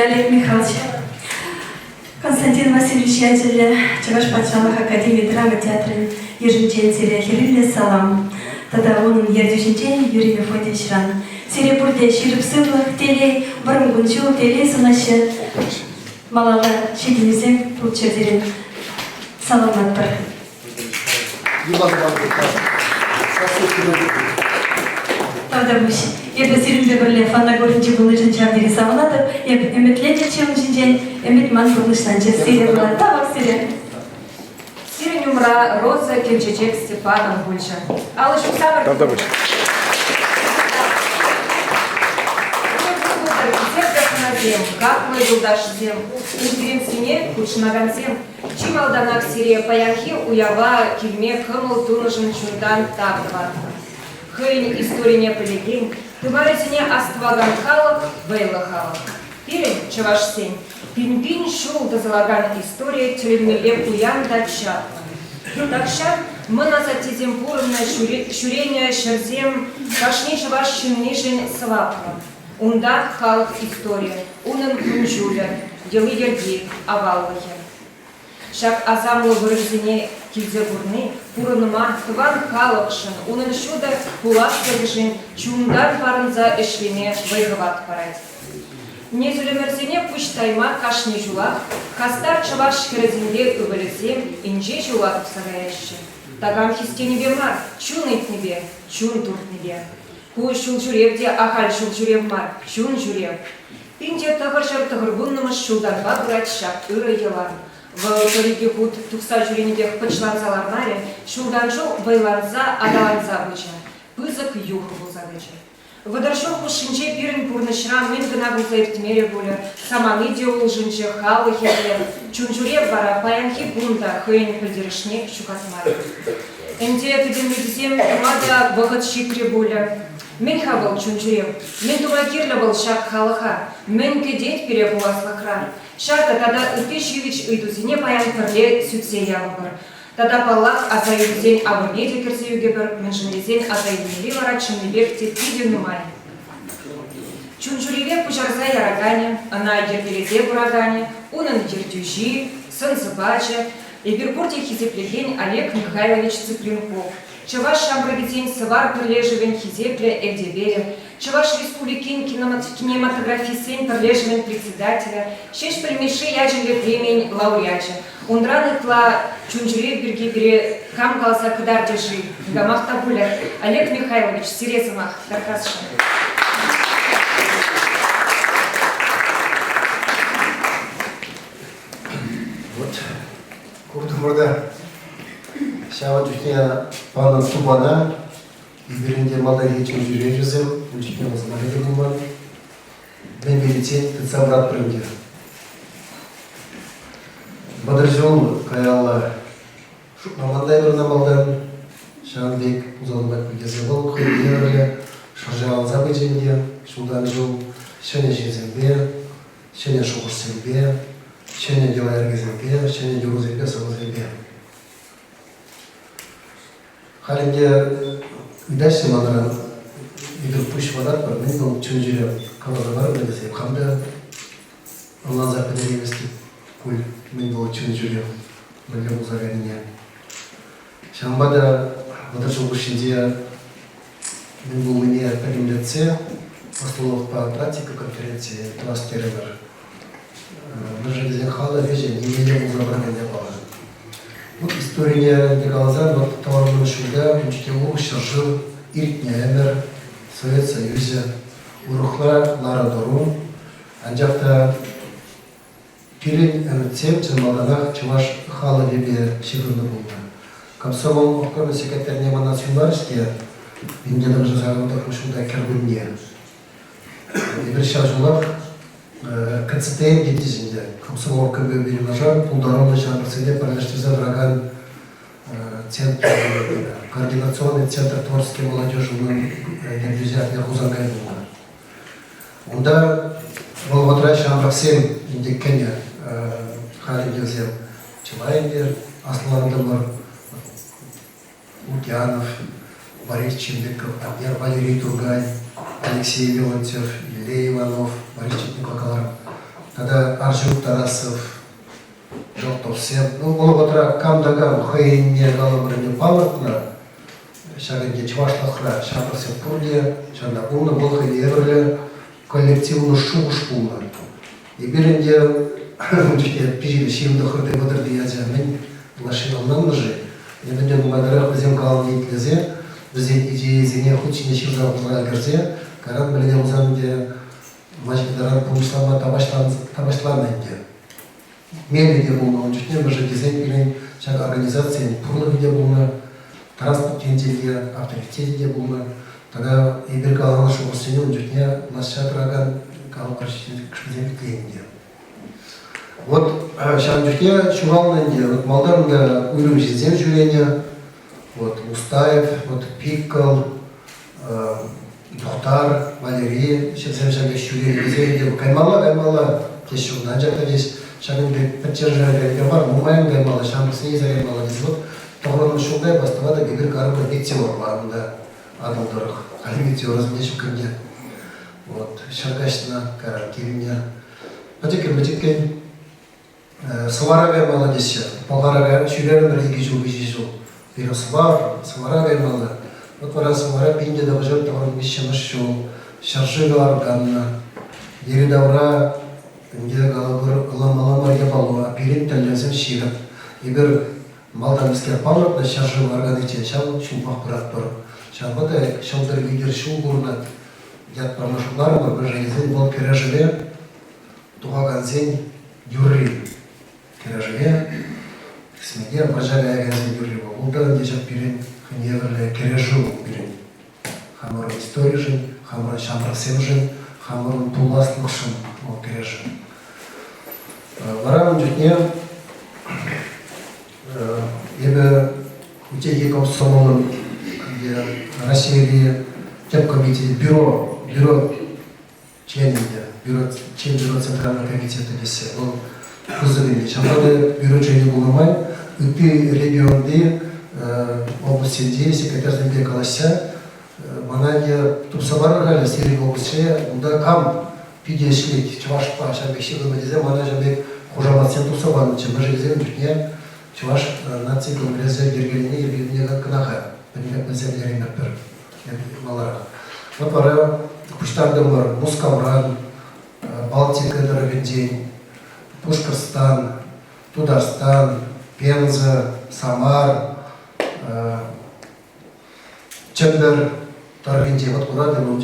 Олег Михайлович, Константин Васильевич Язелі, Чуваш Патшалық Академии драма театры еженчен серия Хириле Салам. Тогда он erdüşінчен Юрий Мефодьевич Ран. Серия бурде ширіп сыблық, телей, бұрым күнчу, телей сұнашы. Малала шетімізен пұлчердерін саламат бар. Правда бұш. Ебі сирімде бірле фанна көрінчі бұлы жынчам деген савынады. Ебі әмітленчі чым жынчен, әміт ман бұлыштанчы сирия бұла. Табақ сирия. Сирия нумра Роза Кельчечек Степанов Гульча. Алыш Усамар. Правда бұш. Как мы дудаш зем, утрин свине, кучнаган зем. Чималданак сирия паяхи, уява, кильме, хымыл, тунышын чундан, так варта. Хыльник история не полегин, ты варесине астваган халок, вейла халок. Пирин, чаваш сень, пин-пин шул да залаган история, тюремнеле пуян да чатка. Так ща, мы назад тизем пурное шурение, шерзем, кашни чаваш чуннишин свапла. Унда халк история, унын күнжуля, делы ерди, аваллахе. Шак азамлы вырызыне килзе бурны, пурыныма тыван халықшын, унын шуда пулас көгішін, чундан парынза эшлеме вайгыват парать. Незулемерзене пуштайма кашни жулах, хастар чаваш керезинде өвілізем, инже жулатып сагаящы. Тагам хистенебе мар, чун итнебе, чун туртнебе. Ку шул журевде ахаль шул журев мар, чун журев. Пинде тағыршар тағырбуннымыз шулдарба бұрат шак ұры елар. В ториге худ тұқса журенебех пычланзалар наре, шулдан жол байланза адаланза быча. Пызық юхы бұлза быча. Выдаршов пушинче пирін пурнышран мен гына бұлза иртмере бұлы, саманы де олжынче халы херлер. Чун журев бара паянхи бунда хыйн пылдерішне шукасмары. Энде эпидемизем мада вағыт шикре бұлы. Мен хабыл чунчурев, мен тугакирлі был шак халыха, мен кедет пере буаслықран. Шарта тада Ипешевич ыйдузине паян пірле сүтсе явы бір. Тада паллах азайюзен абырнеде кірсеюге бір, мен жынезен азайюнелі вара чыннебек тетпиден нумай. Чунчуреве пужарза ярагане, ана ерделезе бурагане, унын ердюжи, сын зыбачы, Эпирпорте хизеплеген Олег Михайлович Цыпленков. Чаваш шамбрагетень сывар пірлежевен хизепле эльдебере, Чуваш Республикин кинематографистен прилежным председателя, шеш примеши яжеле премень лауреача. Ундран итла чунжуре бирге кам калса кыдар держи. Гамахта буля. Олег Михайлович Серезымах, Таркасша. Вот, Куртумурда, шава чухня пана Субана, изберінде малдаги чунжуре жезел, чухня возмаги думан, мен билетен тыца брат прынде. Бадржол каялла шукмамандай бір намалдан, Шанбек ұзалынбай күлгезе бол, құйдерлі, шаржаған забыженде, шудан жол, шәне жезембе, шәне шоғырсембе, шәне дела әргезембе, шәне дерузембе, сағызембе. Халінде үдәші маныран үйдің пүш вадар бар, мен бұл чөнжері қалада бар, мен десем, қамда онлан западер еместі көл, мен бұл чөнжері, мүлі ұзағаніне. Шамбада Вадар жол ішінде мен бұл мне пәлемлетсе, основалық по практика конференции трастеры бар. Бір жерден қалы реже немелер ұзағанында бала. Вот история Николазан, вот товарный шуда, учтеву, шаржил, иртне эмер, Совет Союзе, урухла нарадору, анжақта пирин эмтсем, чымалданақ чываш халы бебе шегірді болды. Комсомол округный секретарь Нема националистия, менде даже жағында шуда кіргінне. Ебір шажулақ, КЦТМ детизінде, комсомол көбе берімажан, пулдаронный шабырсыне парлаштырза враган центр, координационный центр творческой молодежи Нердюзят Нерхузангай болды. Онда Волгодрай Шамбаксем индеккене хали гезем Чилайндер, Асланды бар, Лукьянов, Борис Чембеков, Валерий Тургай, Алексей Леонтьев, Илья Иванов, Борис Четников, тогда Аржук Тарасов, Желтов Сен. Ну, Волгодра Камдагам, Хайне, Галабране Палатна, Шагенде Чвашлахра, Шапарсен Пурде, Шандагуна, Волхайне Эверле, коллективну Шугушпуна. И Беренде, пижили Шимда Хурде Вадрды Язямен, Лашиналнан ножи, и на нем Мадарах Вазем Калан Нитлезе, Вазем Идеи Зене Хучине Шимзал Гарзе, Каран Бледем Занде, Мачидаран Пумслама Табашланенде. Мели где был, он чуть не даже дизайн пилен, шаг организации, пурлы где был, транспорт где, авторитет где был, тогда и берегал нашу осенью, он чуть не наш шатраган, кого прочитать к шпиземке. Вот сейчас чуть не чувал на нде, вот Молдаванга уйрывший зем жюления, вот Устаев, вот Пиккл, Тухтар, Валерий, сейчас зем шаг жюления, везде каймала, еще наджата здесь. Шагынды поддержали габар, мумаем мало, шам снизали мало, вот тогда шугай бастовада гибер карба битсиор ладно, адалдорах, алимитиор размечу канде. Вот шагашна каракирня. Потекем потекем сварага мало десят, поларага шулерн регижу бижижу, сварага мало. Вот пора свара пинде давжер товар мишчана шел, шаржига органна, еридавра Инде галабыр ламалама ябалуа, пирин тәлләзем ширап. Ибер малданскер палып на шаржы варганы те, шал шумпах брат бар. Шабада шалдар гидер шул бурна. Ят пармашулар бар, бір жайзен бол кережеле, туғаган зен юрри. Кережеле, кісмеге бажага ягазен юрри бол. Улдан дежа пирин хыневерле кережу пирин. Хамырын история жын, хамырын шамрасем жын, хамырын пуласлық шын ол кережу. Варам жүтне ебе утеги комсомолын Россияли теп комитет бюро член Центрального комитета десе. Ол кызыгыне. Шамбады бюро члени булмай, үпи регионды областинде секретарь Бекалася, мананья тупсабарга Серега области, уда кам пидешлик чувашпа шабекши гымадизе манажабек хужаматсен тусабан чебажезен жүтне чуваш наци конгрессе гергелине ебедне кынаха. Понимаете, нельзя время пер малара. Вот пора Куштардым бар, Мускавран, Балтика дорогендень, Пушкарстан, Тударстан, Пенза, Самар, Чембер, дорогендень. Вот курады, но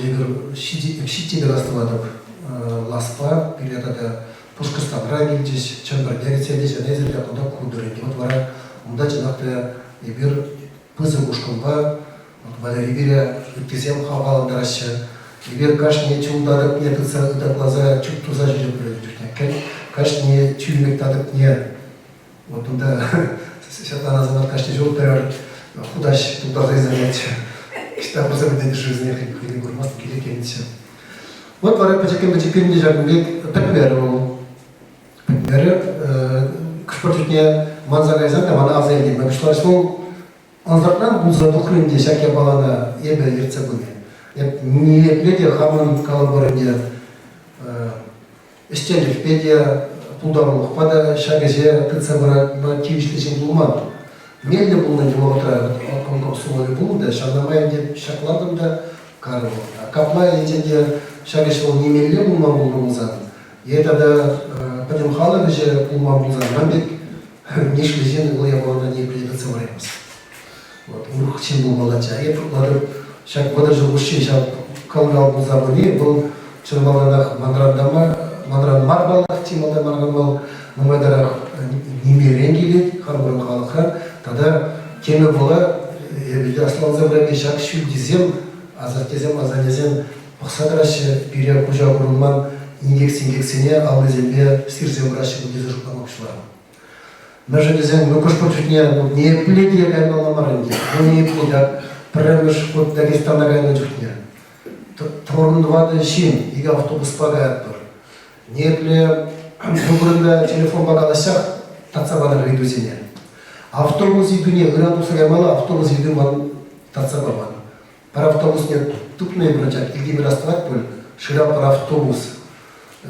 щити дорастывадып Ласпа, передада Пушкарстан здесь, Чембер здесь, а незерде туда кудыренди. Вот вара мудачи нахты ибир пызы ушканба, Валерий Берия, Кизем Хавал Дараща, Ибер кашни чулдадып не тыца глаза чуп туза жили пройдет. Кашни чулмек тадып не. Вот туда Светлана называет кашни жил перер худащ туда занять. Что позабыли жизни или гурмаст или кенти. Вот пора потекем не жаргубек примеру. Кшпортне манзагайзан мана азайди. Мы пришла что он зарплан был задухрен здесь всякие балана ебе ерцебуне. Не леди хаман калаборне стелив педия пудару хвада шагазе тыцабра на тивишличен булман. Мельне был на него утра он как сумали был да шанамай где шакладом да кару. А капла где шагашел не мельне булман булман. И это да потом хала где булман булман. Мамбек не шли зены было я было на ней придется время. Вот урух чем был молодца. Я предполагаю шаг подожил мужчин, шаг колгал был забыли, был черваланах мандран марбалах, тималда марбал, мамадарах немеренги харбуран халаха. Тогда теме была, я видел, слал забрали шаг шульдизем, азартизем, азанизем, пахсадраше пере кужа бурулман ингексине, алызембе сирзем браши будет зажупан обшлар. Между дизайн, ну кошпотушня, не плети я кайнал на маранде, ну не плети, премеш вот Дагестана кайнал джухня. Торн двада шин, ига автобус пагает бар. Не пле, добрында телефон багаласах, тацабадар видузине. Автобус идуне, градус мало, автобус идуман тацабабан. Пара автобус нет, тупные брачат, иди раствать пол, шира пара автобус.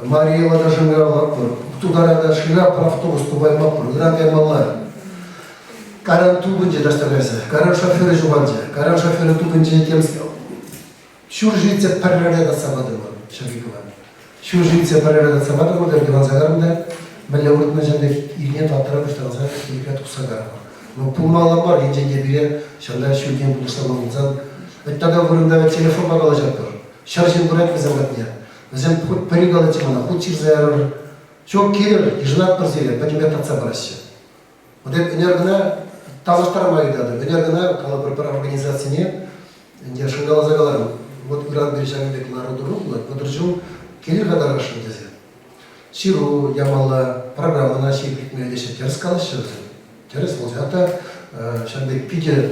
Мариела даже мирала, туда даже шира про автобус, тубай мапур, гранде малая. Каран тубунже доставляется, каран шоферы жуванже, каран шоферы тубунже темский. Шуржице параллельно сабадова, шагикова. Шуржице параллельно сабадова, да диван загармда, малявут на жанде и нет отрабы, что называют играть усагарова. Но пумала мар, и деньги бере, шанда шурген буду самому. Тогда вырында телефон багалажатор, шаржин брать вызывать. Зем хоть поригала тимана, хоть чирзайрар. Чё кирер, и жена парзеля, поднимет отца браще. Вот это энергона, та же вторая идея, энергона, когда про организации не шунгала за голову. Вот гранд бережем бек народу руку, подержу кирер когда рашен дезе. Чиру, ямала, программа нашей прикмея деши терскала сейчас. Терс волжата, шандек пите,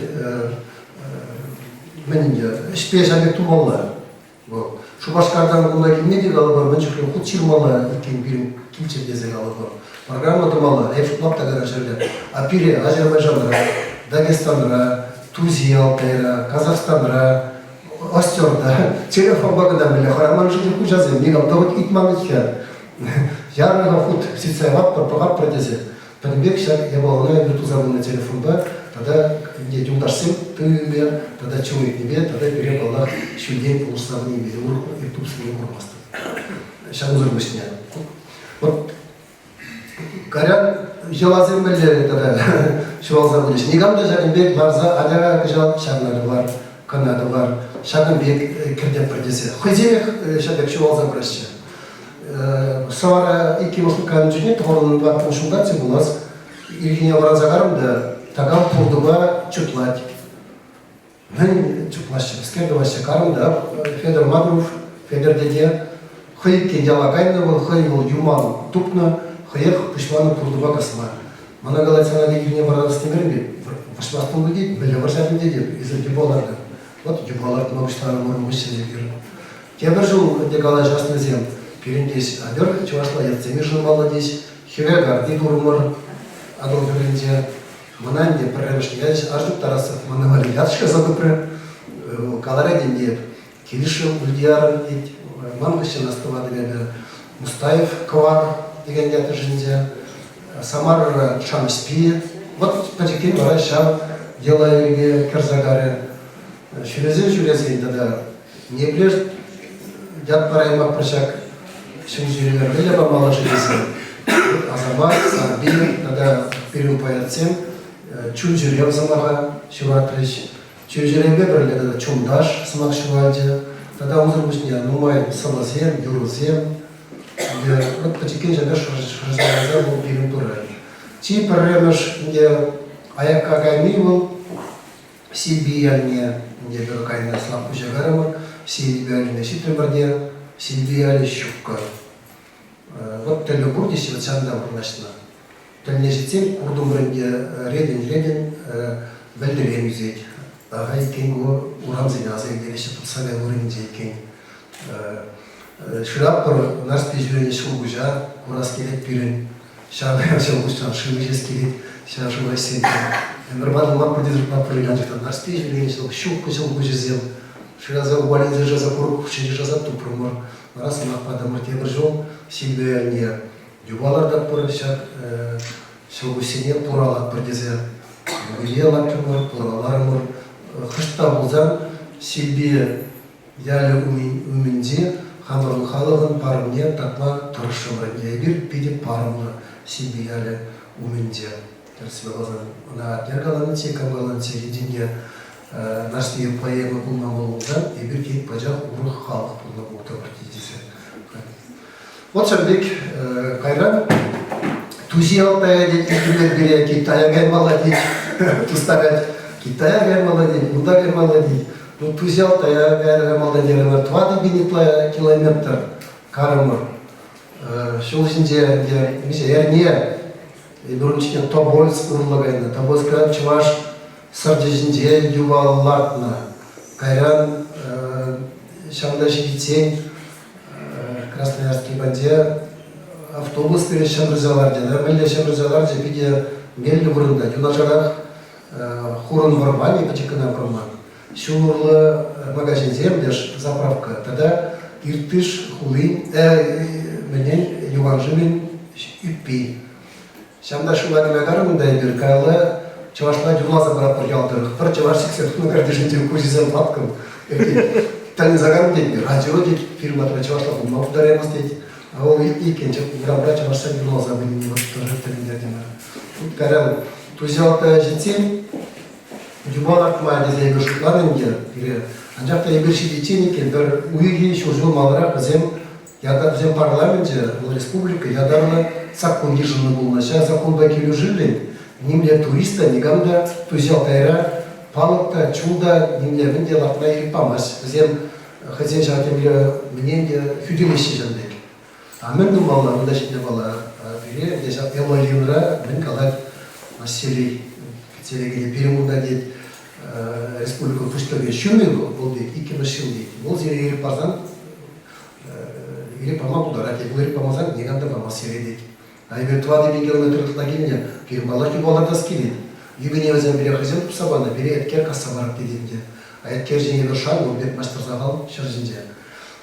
менинге, шпея шандек тумалла. Шубашкардан кулаки не дегала бар, менчуклем худ чирмала, икин бирим кимче дезегала бар. Программа думала, эфуклап тагара жерде. А пире Азербайджанра, Дагестанра, Тузи Алтайра, Казахстанра, Остерда, телефон багадан биле, хараман жили кужазе, мигал, да вот итман итхер. Ярнага худ, сицайват, пропагат продезе. Подбег шаг, я был на биту забыл на телефон ба, тогда не тюмдашсым, ты умер, тогда человек не бед, тогда перебал на щудень полуставни мире, урку и тупский урмаст. Сейчас узырмышня. Вот, говорят, желазым были тогда, шевал забылись. Нигамда шагынбек барза, аляга кыжал шагнады бар, канады бар, шагынбек кирдеп продезе. Хыземек шагбек шевал забрасчы. Савара iki мушкан жүне тоғырын баттың шунгатсы булас. Иргине варазагарым да тагал пурдуга чутлать. Мен чутлащы, скердоващы карым да Федор Мадуров, Федор деде, хый кендялагайны был, хый был юман тупна, хыех пышманы пурдуга касма. Мана галайцана иргине варазастемерби, пышмастың будет, білі варшатын деде, из-за дюбаларды. Вот дюбаларды мағыштары мұрын вышсы дегер. Тебір жыл дегалай жасны зем. Перендесь адер, чувашла яцемишин молодец, хевегар дидурмар, адон перенде, мананде превышни ядиш, аждук тарасов, манавали ядшка задупре, каларедин дед, килишил ульдияр дед, мангыщен оставады бебе, Мустаев кавар, деген дяты жинде, Самар шамспи, вот потекин вара шам, делая керзагаре, шулезин, да, не блеж, жат параймак прышак шыңжирилер беле бамала жидесе. Азамат, Сарби, надо период поятсем, чун жирем самага шиватрыш, чун жирембе берле да чумдаш самак шивальде, тогда узрубышня нумай салазем, юрузем, вот потекен жадаш разнораза был период турай. Чи парремеш мне аяка гаймил, сибияльне мне беркайна слабку жагарама, сибияльне ситремарде, сибияльне щукка. Вот теле курдище вот сам дам нашла. Теле житим курдум бренде редин вельдевем взять. А гай кинго урамзин азай делище подсале уринде кин. Шраппор наш пижвени шугужа курас келет пирен. Шабая шугужа шугужа келет шашуга сен. Нормально мак подержит на прилянже там наш пижвени шугужа зел. Шраза уалинзе жаза курук жаза тупрумор. Раз на падам темержом сильве не юваларда поршак шогусине пурала продезе виела тумор пуралармор хышта булзан сильбе яли уминде хамрын халыгын парымне татма туршымры ебир пиде парымны сильбе яли уминде терсбелазан на тергаланы текамалан середине нашли поемы булмамылдан ебир кейт пажак урух халык булна булта партидисе. Вот шамдик кайран тузиял тая дед икимер бере Китая гай молодец, тустагать Китая гай молодец, муда гай молодец. Ну тузиял тая гай молодец, 20 километр карамыр. Шул жинде ерне биринчиден Тобольск урлагайны, Тобольскан чуваш сардежинде юваллартна. Кайран шамда жигитсен Красноярский банде автобус перед Шамрызаларде, да, мэлле Шамрызаларде биде мелли вырында, юнашарах хурын варбани патикана варман. Шулурлы магазин землеш заправка, тогда иртыш хулин, менен юванжымен үппей. Шамда шуланы магарымында биркалы чавашла юлаза барапыр ялдырық. Бір чаваш 80 кардежінде көзізен паткым. Тәлін загарым дейді, радио дейді, фирматыра чавашла бұлма ұдараймыз дейді. А ол екен, бұрамбыра чавашса юлаза бұліне бұттыры тіліндерден. Тут кәрім тузиялта жетсен, юбал артмай дезе егір шутланынге, анжақта егір шедетен екен, бір уйге шужыл малырақ бізден парламенте, республика, ядарлы саққын ежілі болмаша, саққынба келу жілі, немле туриста, негамда тузиялтайра, палықта, чулда, немле вінде лапна ері памас. Бізден хазен жағатемле мененде хүделеші жандек. А мен думала, мұнда жетіне бала, біре, элайынра, мен қалад маселей, кетселегеде перемунда дед, республика күштіге шүмел бол дед, 2 жыл дед. Ол зере ері парзан, ері пама бұдара дед, бұл ері памазан, негамда памас ере дед. А егер 2 километр тагенне перемалар юбаларда скелет. Юбине өзен бере хазен псабана, бере эткер кассабарак деденде. А эткер жене вершан, ол бет маштар загал шаржинде.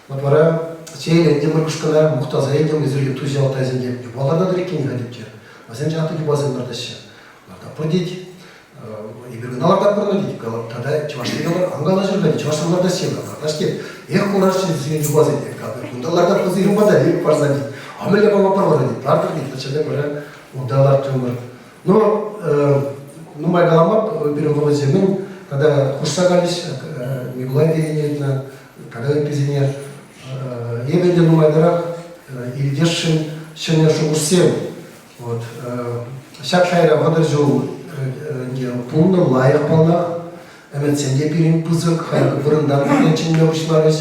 Вот бара сейлен демір күшкана мұқтаза едем өзірге тузиял тайзен деп, юбаларда дыреккен гадепте. Азен жақты юбазен бардаща. Ларда продеть, ибергіналарда бұрна дейді, тогда чаваштыгалар аңғала жүргені, чавашталарда села. Бардашке, ех құрашчы зеген юбазен деп, бұндаларда қызы юбада ек парза дейді. Амеле бама парвара дейді, бардыр дейді, начале бара удалар төмір. Но, нумай галамак, берем волоземен, когда хушсагалиш, Мигулай дегенетна, когда эпизинер, ебенде нумайдарах, илдешшин, шене шугусем. Вот. Шак шайра вода жол, пулны лайық балнақ, әмен сенде перен пызык, хайр вырындан күренчен меушыларыш,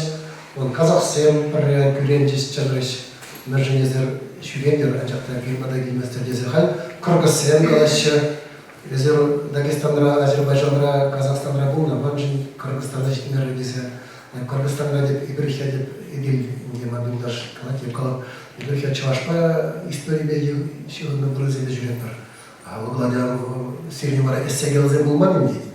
он казахсем, күренчес чарыш, мәрженезер шүрендер, анжақта фирмада келместер дезер хал, Кыргызстан қалашы, резер Дагестандра, Азербайжандра, Казахстандра болна, манжын Кыргызстанда жетінері дезе, Кыргызстандра деп, Ибрихия деп, едел, не мабилдаш, қалатеп қалап, Ибрихия чавашпа история беге шығынны бұрызелі жүрендір. А угладян среднемара эссегелзен болмадым дейді.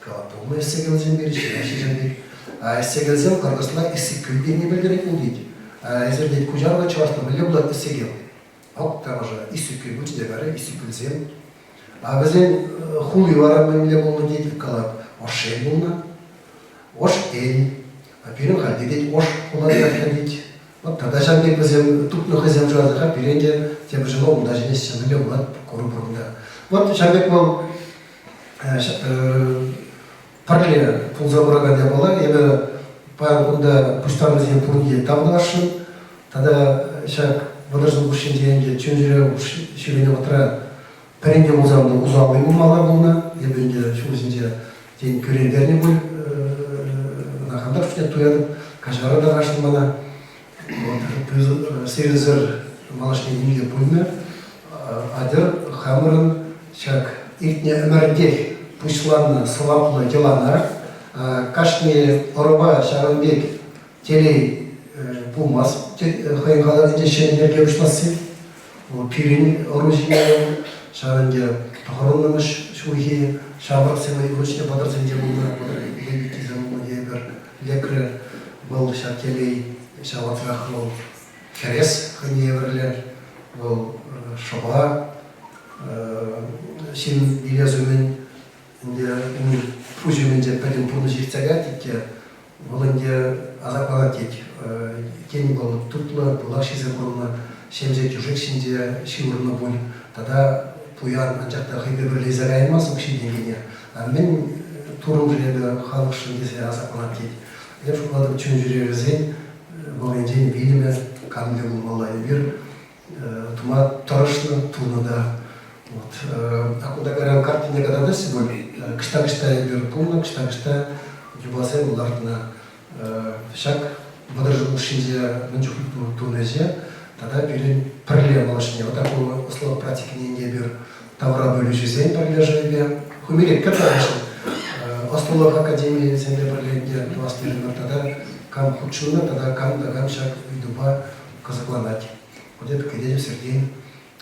Қалап, болма эссегелзен беріші, әшежендік. А эссегелзен Кыргызстанда эссекүлбе не білдірек бол дейді. Әзір дейді, күжарға чавашта мүлі бұлат эссегел. Ок, там уже исүкүл бүті де бәрі, исүкүлзен. А бізден хули вара мәміле болны дейді, қалап, ошен болны, ош ел, Пирин халди дейт, ош кулады дейт. Вот тогда шамбек бізем тупны хызем жуазыға пиренде тем жылы онда және шамбеле болады көру бұрында. Вот шамбек бұл парле пулза бұраган бола, ебі паян онда пұштарымызен пұрынге табылашын, тогда шак водажын бұшын дейінге чөн жүре шүрене отыра пәренде ұлзамды ұзағылы ұлмала болна, ебінде шүресінде дейін көрендеріне бұл нақандар үстіне туядым, кажары да ғашын мана. Сервизор малашный немге пульны, адыр хамырын шак иртне өмірдек пушланны сылаплы деланар, кашни ороба шарынбек телей пулмас, хайынғалар дешенлерге ұшнасы, пирин оружие шарынге тахарынныш шухи шабыр сымай уручне падарзенде булна, лебитизм ебір лекры был шак телей шабатырақ бұл керес қыне ебірлер, бұл шоба, сен илезумен, пұжуменде пәлін пұрны жерцәге тетке, бұл үнде азапана тет. Кен бұл тұтлы, бұлақ шезер бұрына, шемзе жүжік сенде шиурны бұл. Тада пұян анчақта қиды бір лезер айырмасын кіші денгене. Мен тұрым жүреді халық шын десе азапана тет. Леп шоқладым чүн жүрегі зен, бұл день видимо, камни булмала ебір, тума тұрышны туныда. А куда гаран картине кадады сегодня, кышта-кышта ебір пулны, кышта-кышта юбасы бұлардына шак бұдыржын ұшынде мүнчіқлік тунызе, тада бірін пірле малышыне. Вот такой услов практикіне ебір тавра бөлі жүзен пірле жайбе. Хумерек кіртағышын, Остолық академия земле бірленде туастырын ортада кам худшуна, тогда кам дагам шаг видуба казакланать. Вот это кедем Сергей,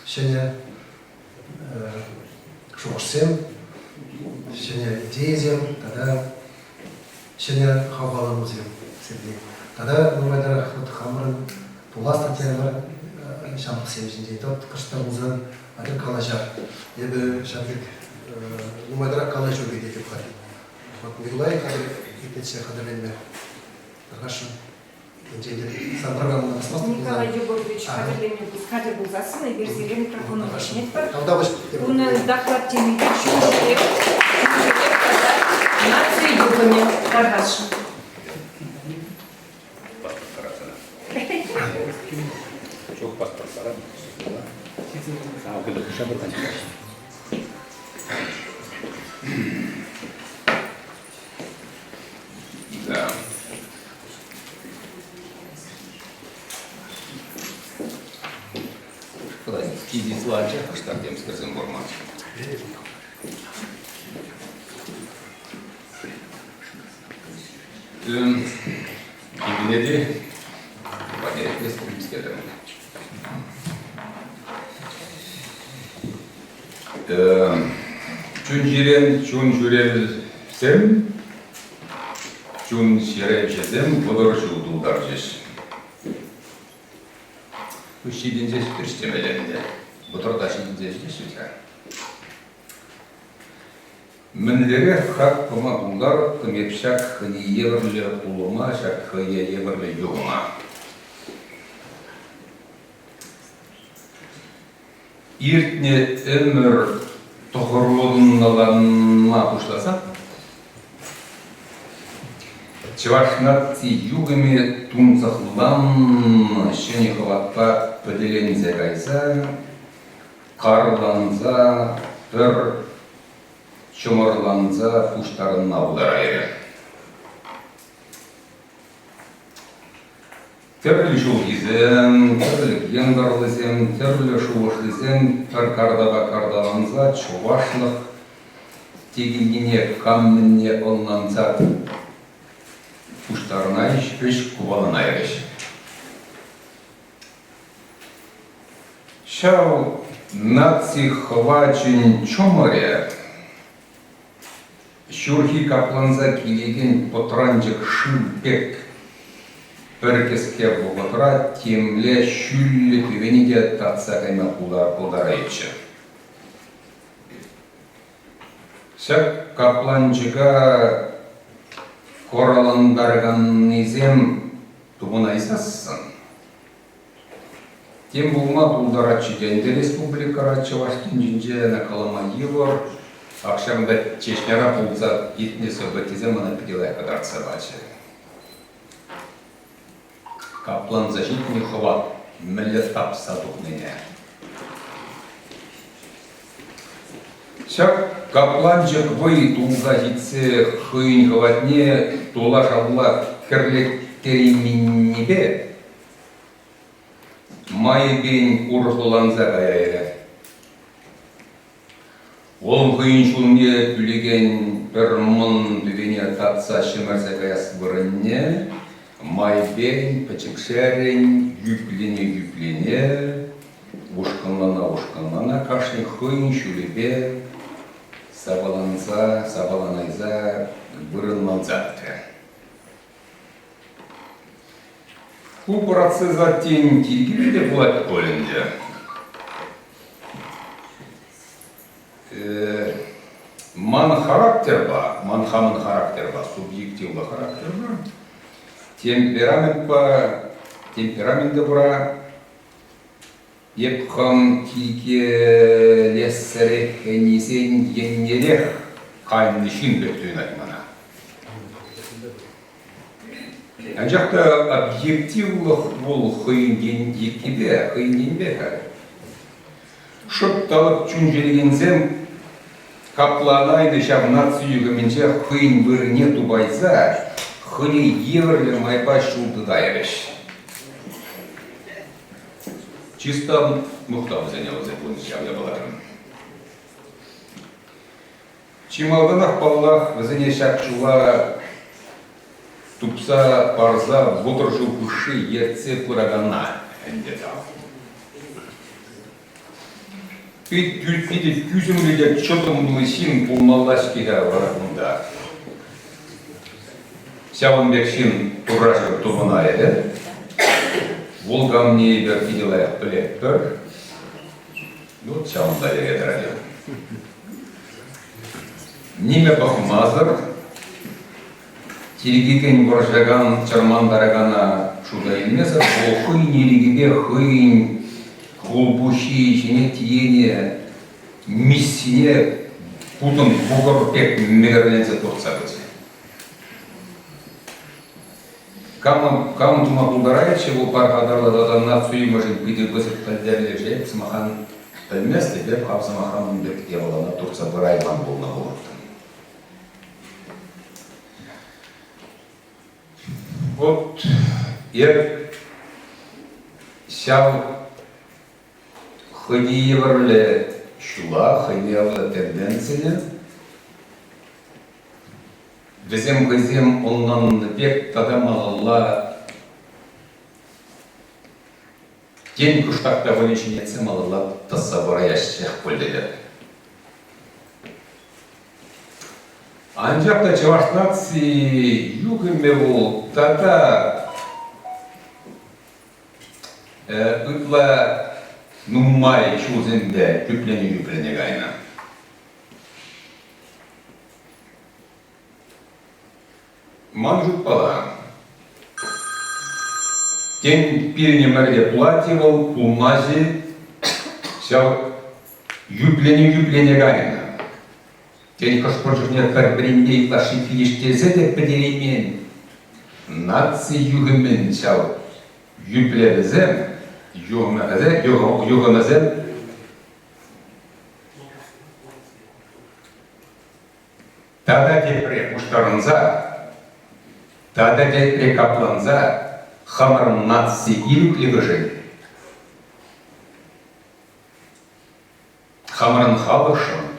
щеня шуашсем, щеня идеязем, тогда щеня хаваламузем Сергей. Тогда мы майдарах вот хамран пуласта тянар шампл семжинде, тот каштамузан один калажар. Я бы шампик майдарах калажу видите в харе. Вот Мирлай кадры и петсе хадалемер. Хорошо. Николай Егорович, кадр был засын, и берзеле микрофону начнет. Он доклад теме чужие, нации югами. Хорошо. Да. Иди слача, штатем сказим формат. İbne'de Baderek'te sıkıntı Çün jiren, çün jürel sem, çün şeref jezem, budur şuldullar jeş. Bu şidince sütürştemelerinde, bu turda şidince sütür. Мінлері хақ қыма бұлдар қымепшак қыны еврлі ұлыма, шак қыя еврлі юғыма. Иртне өмір тұғырлығынларына құшласа, чывашнатцы югыме тунцақлыдан шыны қыватпа пөделензе қайса, қарланза бір чоморланза пуштарын аударайры. Түрлі шулгизем, түрлі еңгарлызем, түрлі шуышлызем, бір кардаға кардаланза, чувашлық, тегініне камміне олнанза, пуштарына үш кубалын айрыш. Шау наци хвачын чоморе, Шурхи капланза килеген потранжык шылбек біркеске бұғытыра темле шүлі түвенеге татса қайма құлдар айтшы. Шак капланжыға кораландарган изем тумына исассын. Тем булма булдарачы денде республикара Чувашстан жинже накалама евор, акшамда Чечняра булза итне событизе мана пидилай кадарца бачы. Каплан защитный хват, миллет тапса тухныне. Шак капланчик вы тулга житсе хыйн хватне тула шалла керлектери майбен урсуланса каяйры. Ол хыйн шулне үлеген бір мын дүгене татса шымарса каяс бұрынне, майбен пачекшерен юплене, ушканлана кашни хыйн шулебе, сабаланайза бұрынмалзатты. Bu процесса тень тилгиби де булат бөлүндү. Характер ба, субъективный характер ба, темперамент бура, епхам тике лессере хенисен еннерех кайынны шин бөттүн айтмана. Анжақта объективлық бұл хыйынденбе. Шыпталып чүнжелгенсем, капланайды шағнат сүйігіменше хыйын біріне тубайса, хыны еврлі майпа шулды дайырыш. Чисто мұқтау зәнелізе бұны шағя боларын. Чималданақ баллах візіне шақшула тупса парза вотыржу куши ерце курагана эндетал. Пит күзімледе чотым лысин пулмаллашкида варагунда. Сяванбек шин турашыр тубына еді. Волгамне бер киделайық білектір. Вот сяванда егедірәді. Ниме бақмазыр. Тиригикен боржаган чармандарагана шуда илмеса, ол хыйн елігіде хыйн хулбуши жіне тиене миссине путын бұғыр пек мегерленсе тұртса көте. Кам тума бұлдарайчы бұл парғадарлы нацию может биді көсіп тәлдерлі жеп, сымахан тәлместі беп қапсымахан бекте болана тұртса бір айман болна болыпты. Вот я сял хыниеврле шула, хыниеврле тенденция. Везем оннан век тадамалла день куштакта вылеченеце малалла тассабара ящех польделер. Анжақта Чувашнации югымеву тата ытла нуммай чузенде юплене гайна. Манжук пала. Тен пирнемерде плативал пулмази сял юплене гайна. Тень кашпоржуне карбриндей лаши филиштезе педеремен нации югымен сял юплевезем югамезем тада депре пуштарынза тада депре капланза хамарым нации илюклевежен хамарын халышын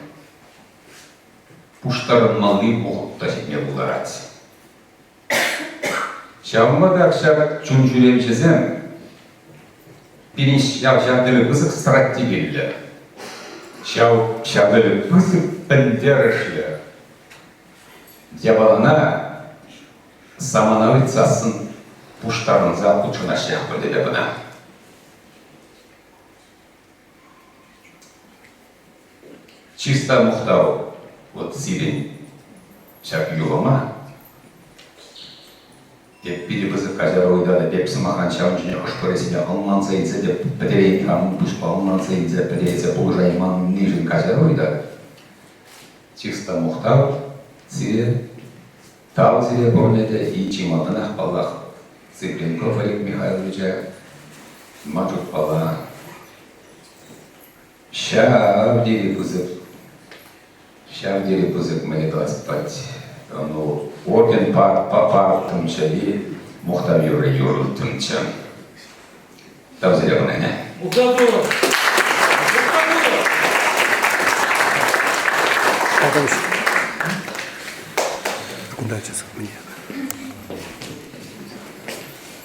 пуштарын малы бұғытта жетме бұларат. Шавымада ақшақ чүнжулем жезем, бірінші жавдылы бұзық стратегиялы. Шавдылы бұзық пәндерішлі. Дебалана заманауи цасын пуштарынза ұчына шеқ бөделі бұна. Чиста мұқтау. Вот сирень, шаг югома, Biri bizi kacar oyda da hepsi makan çavcıya hoş parasıyla alınan sayıca da petereyi tam puşpa alınan sayıca petereyse bulacağıman nijin kacar oyda. Чисто muhtar, size tavsiye bornede iyi çimadına Allah Ziplenkov Oleg Mikhailovича Majuk Pala Şavdiri Puzık мне 25 ну, орден партымча и Muhtar Юрылтымча. Тавзелегіне.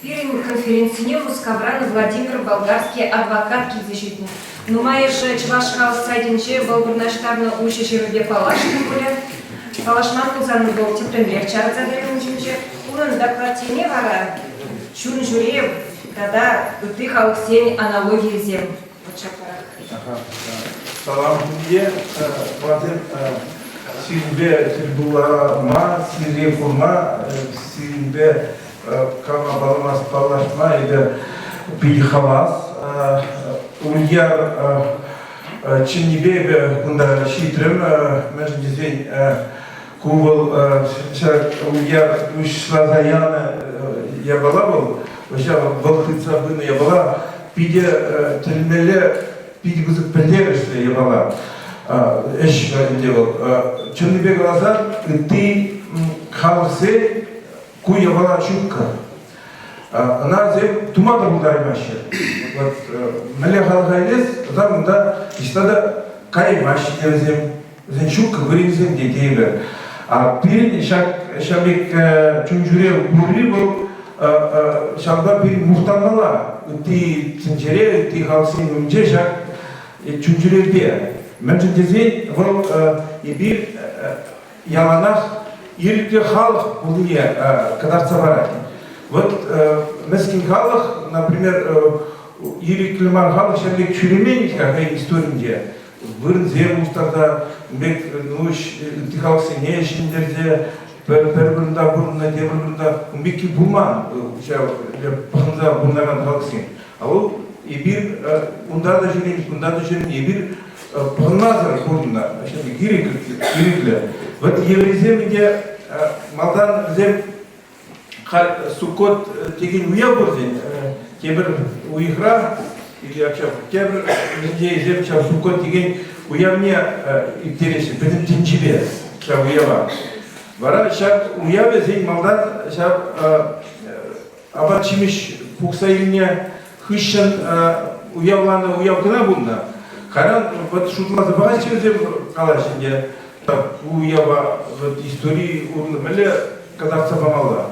Первым конференции Мускавран Владимир, болгарский адвокатский защитник. Ну, маешь чувашка сайдинче, болгурнаштарно учащий руде палашки были. Палашман кузаны был теплемер чар заделен жинче. Урын докладине вара. Чун жюре, тогда ты халксень аналогии зем. Салам тебе, Владимир. Сильбе Тильбула Ма, Сильбе Фурма, Сильбе Кама Баламас Палашма или Пилихалас. Ульяр Чиннибебе Кунда Шитрем, между день Кувал Ульяр Ушлазаяна я была был, вообще Волхица Бына я была, Пиде Тельмеле, Пиде Гузык Пелерышля я была. Эш делал. Чернобе глаза, ты халсе, куя была чутка. Она зем тумада будармаще. Вот меле халгайлес, там да, истада кай маши делзем, зенчука вырезем детей. А перед шамик чунжуре бурли был, шамда перед мухтанала, ты ценчере, ты халсе мумчеша, чунжуре бе. Мен дезен вол ибир яланах ирке халық булия кадарца барат. Вот мескин халық, например, ириклемар халық шамик чуременник какая история. Вырнзе устарда бек нуш тихалсы не шиндерде пербурда бурна дебурда беки булман уша пахнда бурнаган халксын. А ол ибир унда да жүрен ибир Паназар курна, значит, гирикле. Вот еврейземде малдан зем сукот теген уябурден, кебір уихра или акчав, кебір людей зем чав сукот теген уявне интересе, бедем тенчебе, чав уява. Вара чав уяве зем малдан чав абачимиш пуксаильне хыщен уявланы уявкына бунна. Харан вот шутлазы багаж через калашинге так уява вот истории урнамеле кадарца бамалда.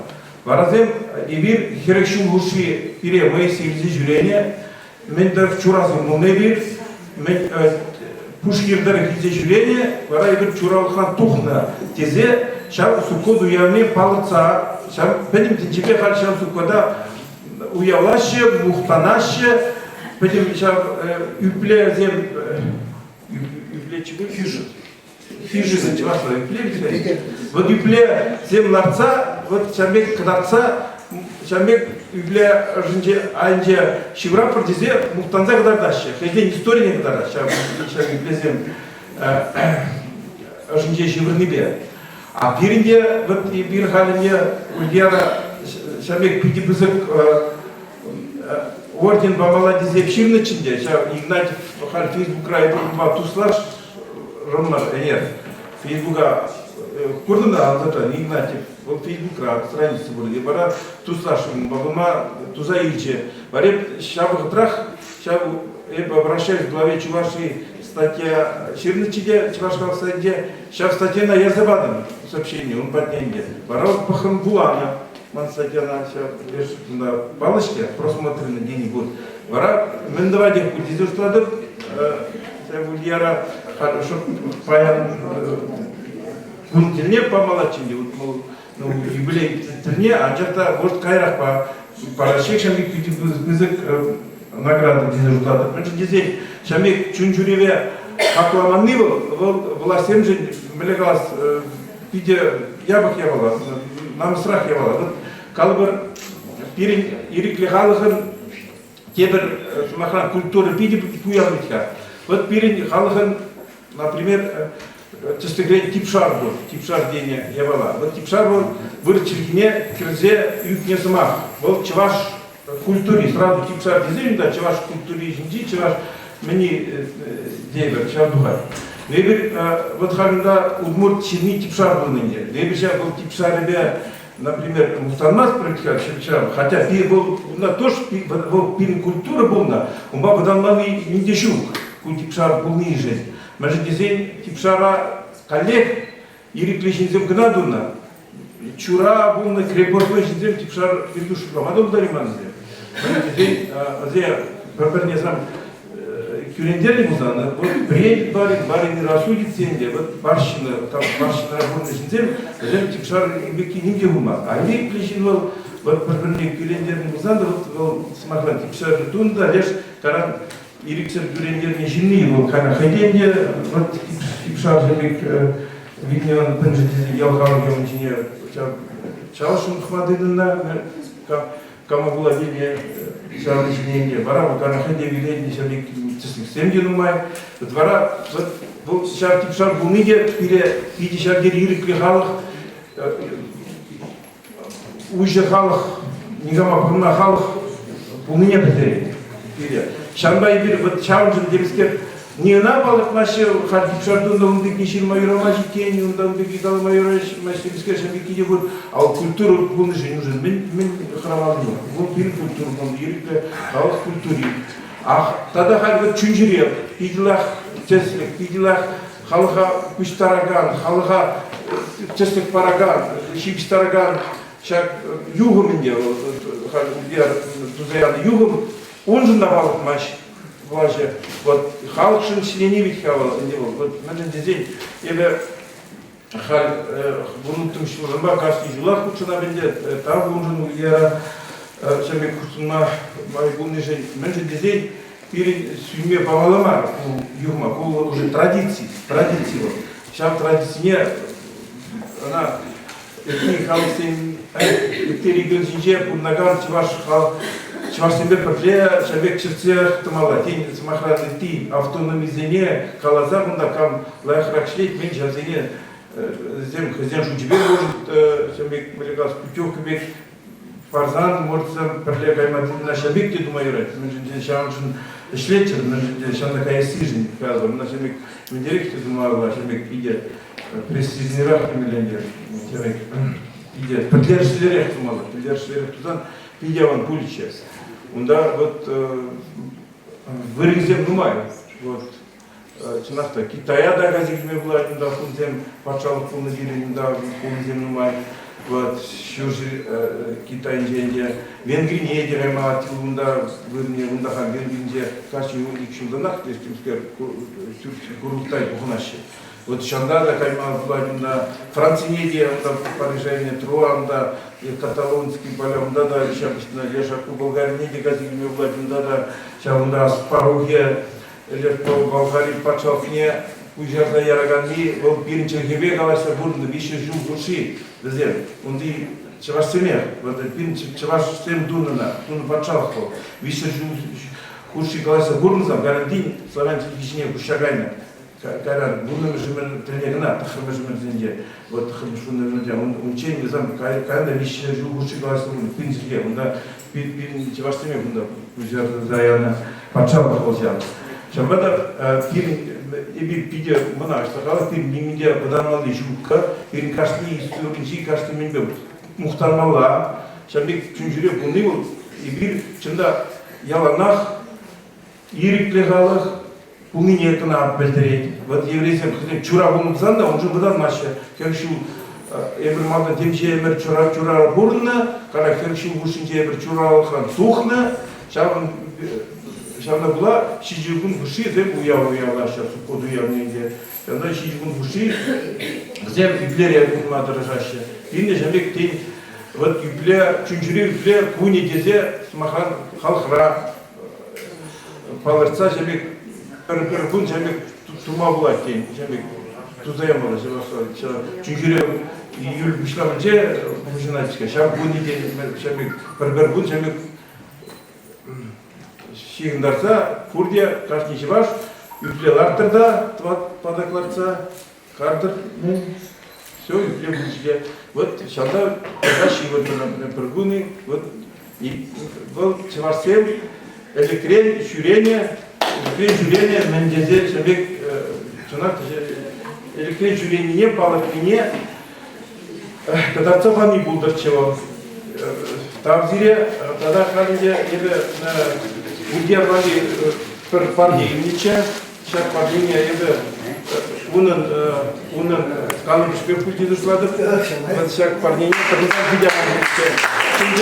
Варазем ибир херекшун луши ире мои сильзи жюрение мен дар чуразу мунебир мен пушкирдар хизе жюрение вара ибир чуралхан тухна тезе шам сукоду явне палца шам беним тинчебе хал шам сукода уявлаще мухтанаше Потом üple zem üple çıkıyor. Фижи зачевашла üple. Вот üple zem ларца, вот чамбек кадарца, чамбек üple жинже анже шивра партизе мухтанза кадардаще. Хезден история не кадардаще. Чам üple zem жинже шиврны бе. А пиринде вот bir halinde Ульяра чамбек пиди бызык орден бабала дизеп шивны içinde, Игнатьев хал Facebook райдырма туслаш ромар энер. Facebook'a kurdum da anlatan Игнатьев, вот Facebook страницы были, бара туслаш бабама туза ilçe. Бареп шабы трах, шабы обращаюсь к главе Чувашии статья Ширнычиде, Чувашского статья, шаб статья на Язабадом сообщение, он подненде. Бара Пахамбулана. Man статьяна на палочке просмотрено день будет. Вара мендаваде дизустрадов Ульяра хорошо паян кунтирне помолочили. Вот ну юбилей тирне, а где-то вот кайрах по парашек шамик язык награды дизустрадов. Значит здесь шамик чунчуреве акламанный был властям же мелегалас пиде ябах ябала. Нам страх я была. Калбар пирин ирикле халыхын тебір культура пиди пуялмитка. Вот пирин халыхын, например, чисто говоря, типшар был, типшар день явала. Вот типшар был выручильгине кирзе юкне замах. Вот чеваш культуре, сразу типшар дизель, да, чеваш культуре жинди, чеваш мені дейбер, чеваш духай. Дейбер, вот халында удмурт чини типшар был нынде. Дейбер, сейчас был типшар ребя, например, мустамаз практиковал, хотя пир был, на то, что пир культура был, он был выданный индишук, типшар был ниже. Мәжі дезен типшара коллег ирикле жинзем гына дуна. Чура булны крепортой жинзем типшар ирдуш рамадон дариманзе. Мәжі дезен азе бір зам кюрендерли бузаны. Вот приедет барин рассудит сенде. Вот барщина работный жинзем, зем типшар беки нимде бума. А ирикле жинвал вот бір кюрендерли бузаны вот смахлан типшар дунда лишь каран ириксер гюрендерне жинни был кана ходенье вот типшар жемик видно он пенжити ялхал гемчине чалшун хмадыдына кама владение чалшиненде бара вот кана ходе видение жемик цисник семьи нумай двора вот шар типшар буниге пире пиди шаргер ирикле халых уйже халых нигама пурна халых бунине бедери пире Шанбай бир вот чаунжын демискер не на балык маши хардипшардун да ундык нишир майорамаши кени унда ундык идал майорамаши демискер шамбики де вот а культуру буны же нужен мен храмалдым бул бир культура бул ирикле халык культури ах тада хал чунжире идилах чеслик идилах халыха куштараган халыха чеслик параган шибстараган шак югуминде хал бир тузаян югум он же навал матч, вот халкшин члене ведь хавал, вот на этот день или хал бунутым шлазамба каждый жила худшина бенде, там он же я себе курсуна майбунный же на этот день перед семьей повалама юма, был уже традиции вот сейчас традиция она эти халкшин эти регионы пунаган чеваш хал Чувашсембе патле, шабек черцех тамала, тень смахраны ти, автономизене, калаза, мында кам лайхрак шлейт, мен жазене, зем хозяин шучебе может, шабек малегас путевка бек, фарзан, может сам патле кайматина шабек те думаю, мен же шаншин шлейтер, мен же шан такая сижень, казал, мен шабек мен директор думала, шабек иде пресизнерах миллионер, шабек иде патле шлерех тамала, патле шлерех тузан, иде ван пуличес. Унда вот вырезем нумай, вот чинахта Китая да газикме была, да фунзем пачал фунзем да фунзем нумай, вот шужи Китай инженер, Венгрия дерема тилунда вырне унда хан Венгрия каши уник шунданах, то есть тюркер курултай бухнаши. Вот шанда да кайма была на Франции недия, унда Парижайне Труанда, и каталонский поля, унда да еще обычно лежаку Болгарии недия газикме была, унда да сейчас унда с Паруге лежит по Болгарии пачалкне, уезжал ярагани, вот пиринчер гебе галася бурна, вище жил души, дезер, унди чеваш семер, вот пиринчер чеваш сем дунана, дун пачалко, вище жил души галася бурна, гарантин славянский вишне кушагайна. Каран, бурным жемен тренерна, тахрым жемен зенде, вот тахрым шунным жемен, он учение зам, канда вище жил души галася бурна, пиринчер, унда пирин чеваш семер, унда уезжал заяна пачалко холзял. Шабада пирин эби пиде мына аштагал пирин миңде баданалы жукка, пирин кашни истөрүнчи кашни менбе мухтармалла, шабек чүнжүре буны бул эбир чында яланах ирикле галых буны ниетына билдирет. Вот еврейсем хизем чура бумузанда, он же бадан маша, кешүү эбир малда демче эмер чура бурна, кара кешүү бушинче эбир чура хан тухна, шабын Шавна была шижигун буши, зем уяла сейчас коду явненде. Когда шижигун буши, зем юплерия кунма дорожащая. Инне жамек тень вот юплер, чунчури юплер, куни дезе, смахан халхра, паларца жамек, перкун жамек тума была тень, жамек тузаем было, чунчуре июль бишламже бужиначка. Шам буни де шамик бір бун шамик шигндарса фурдия кашни чеваш юплелартырда падакларца картер все юпле вот шанда каши вот на прыгуны вот и был чевашсем электрен шурение менжезе шабек чунак электрен шурение не палатине когда цапани булдырчева там зире тогда халинде ебе удержали per parti nice și partinia ebe unul calul și pe puti dușladă văd și partinia pentru că videa când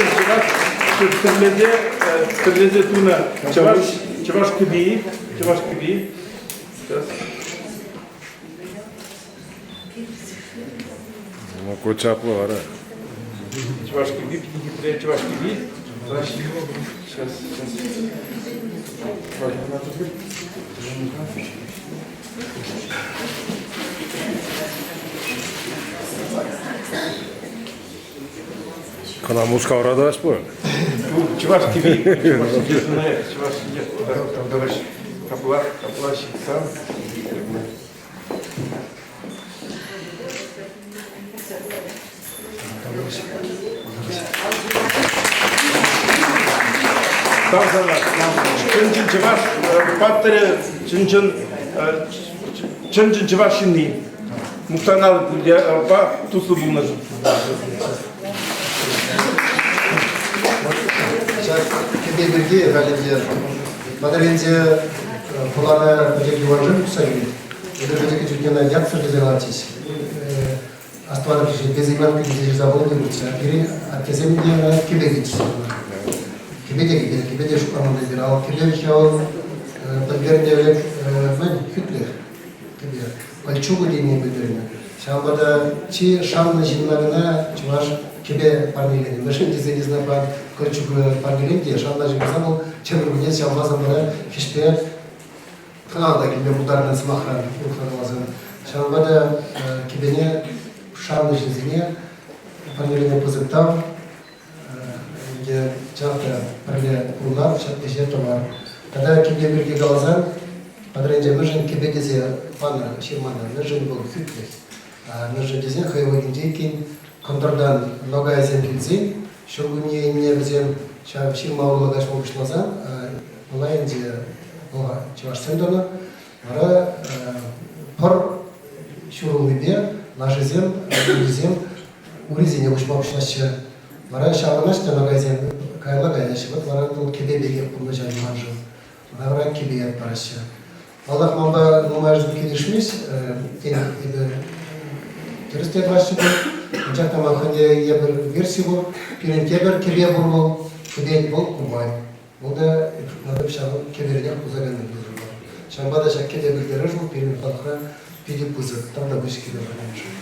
și târleze tună ceva șcăbii mă cu ceapă are ceva șcăbii сейчас Kana muska orada aç bu. Чуваш TV, чуваш нет, там давай каплащик сам. Там зала, чын чуваш, паттере, чын чуваш шинни. Мухтанал, ба туслу булна. Кебе бірге ғалемдер Бадаренде бұланы өдегі уажын құса келеді. Өдегі жүргені яксыр дезелатис. Астваны безиман кегеде заболды бұлса. Бері артеземде кебе кетісі. Кебеде шықпамында бері. Ал кебе жауын білдерінде өлек хүтлер. Кебе. Альчугу дейіне білдеріне. Шамбада чи шамны жинларына чуваш кебе парнилени. Мәшін дезе незнапан Кольчук парнилени. Шамна жинларына чеміргіне шамбазан бара хешпе қаналда кебе мұдарынан сымақран ұлқарылазын. Шамбада кебене шамны жинзіне парнилени позыптам. Чақты парле ұллар, чақты жер томар. Тада кебе бірге қалазан, Падренде мүжін кебе дезе паны шерманы, мүжін бұл хүтлер. Мүжін дезе хайва индейкин, контрдан нога азен келзен, шургуне ине бізен шерма ұлығаш мұғышлазан, бұла енді бұға чаваш сендоны, бара пар шурулы бе, лажызем, урезене ұшмақшылашы. Бара шағынашты нога азен кайла гайдашы, бара кебе беге құлы жайы манжы, бара кебе ят барашы. Аллах мамба нумажды келешмес, терісте башы бұл, жақта мақынде ебір версия бұл, пирен кебір кебе бұл бұл, кебе бұл құмай. Бұл да надып шағын кеберден құзағанды білдір бар. Шамбада шақ кебе білдері жыл, пирен қалқыра пиде бұзық, там да көші кебе баран жыл.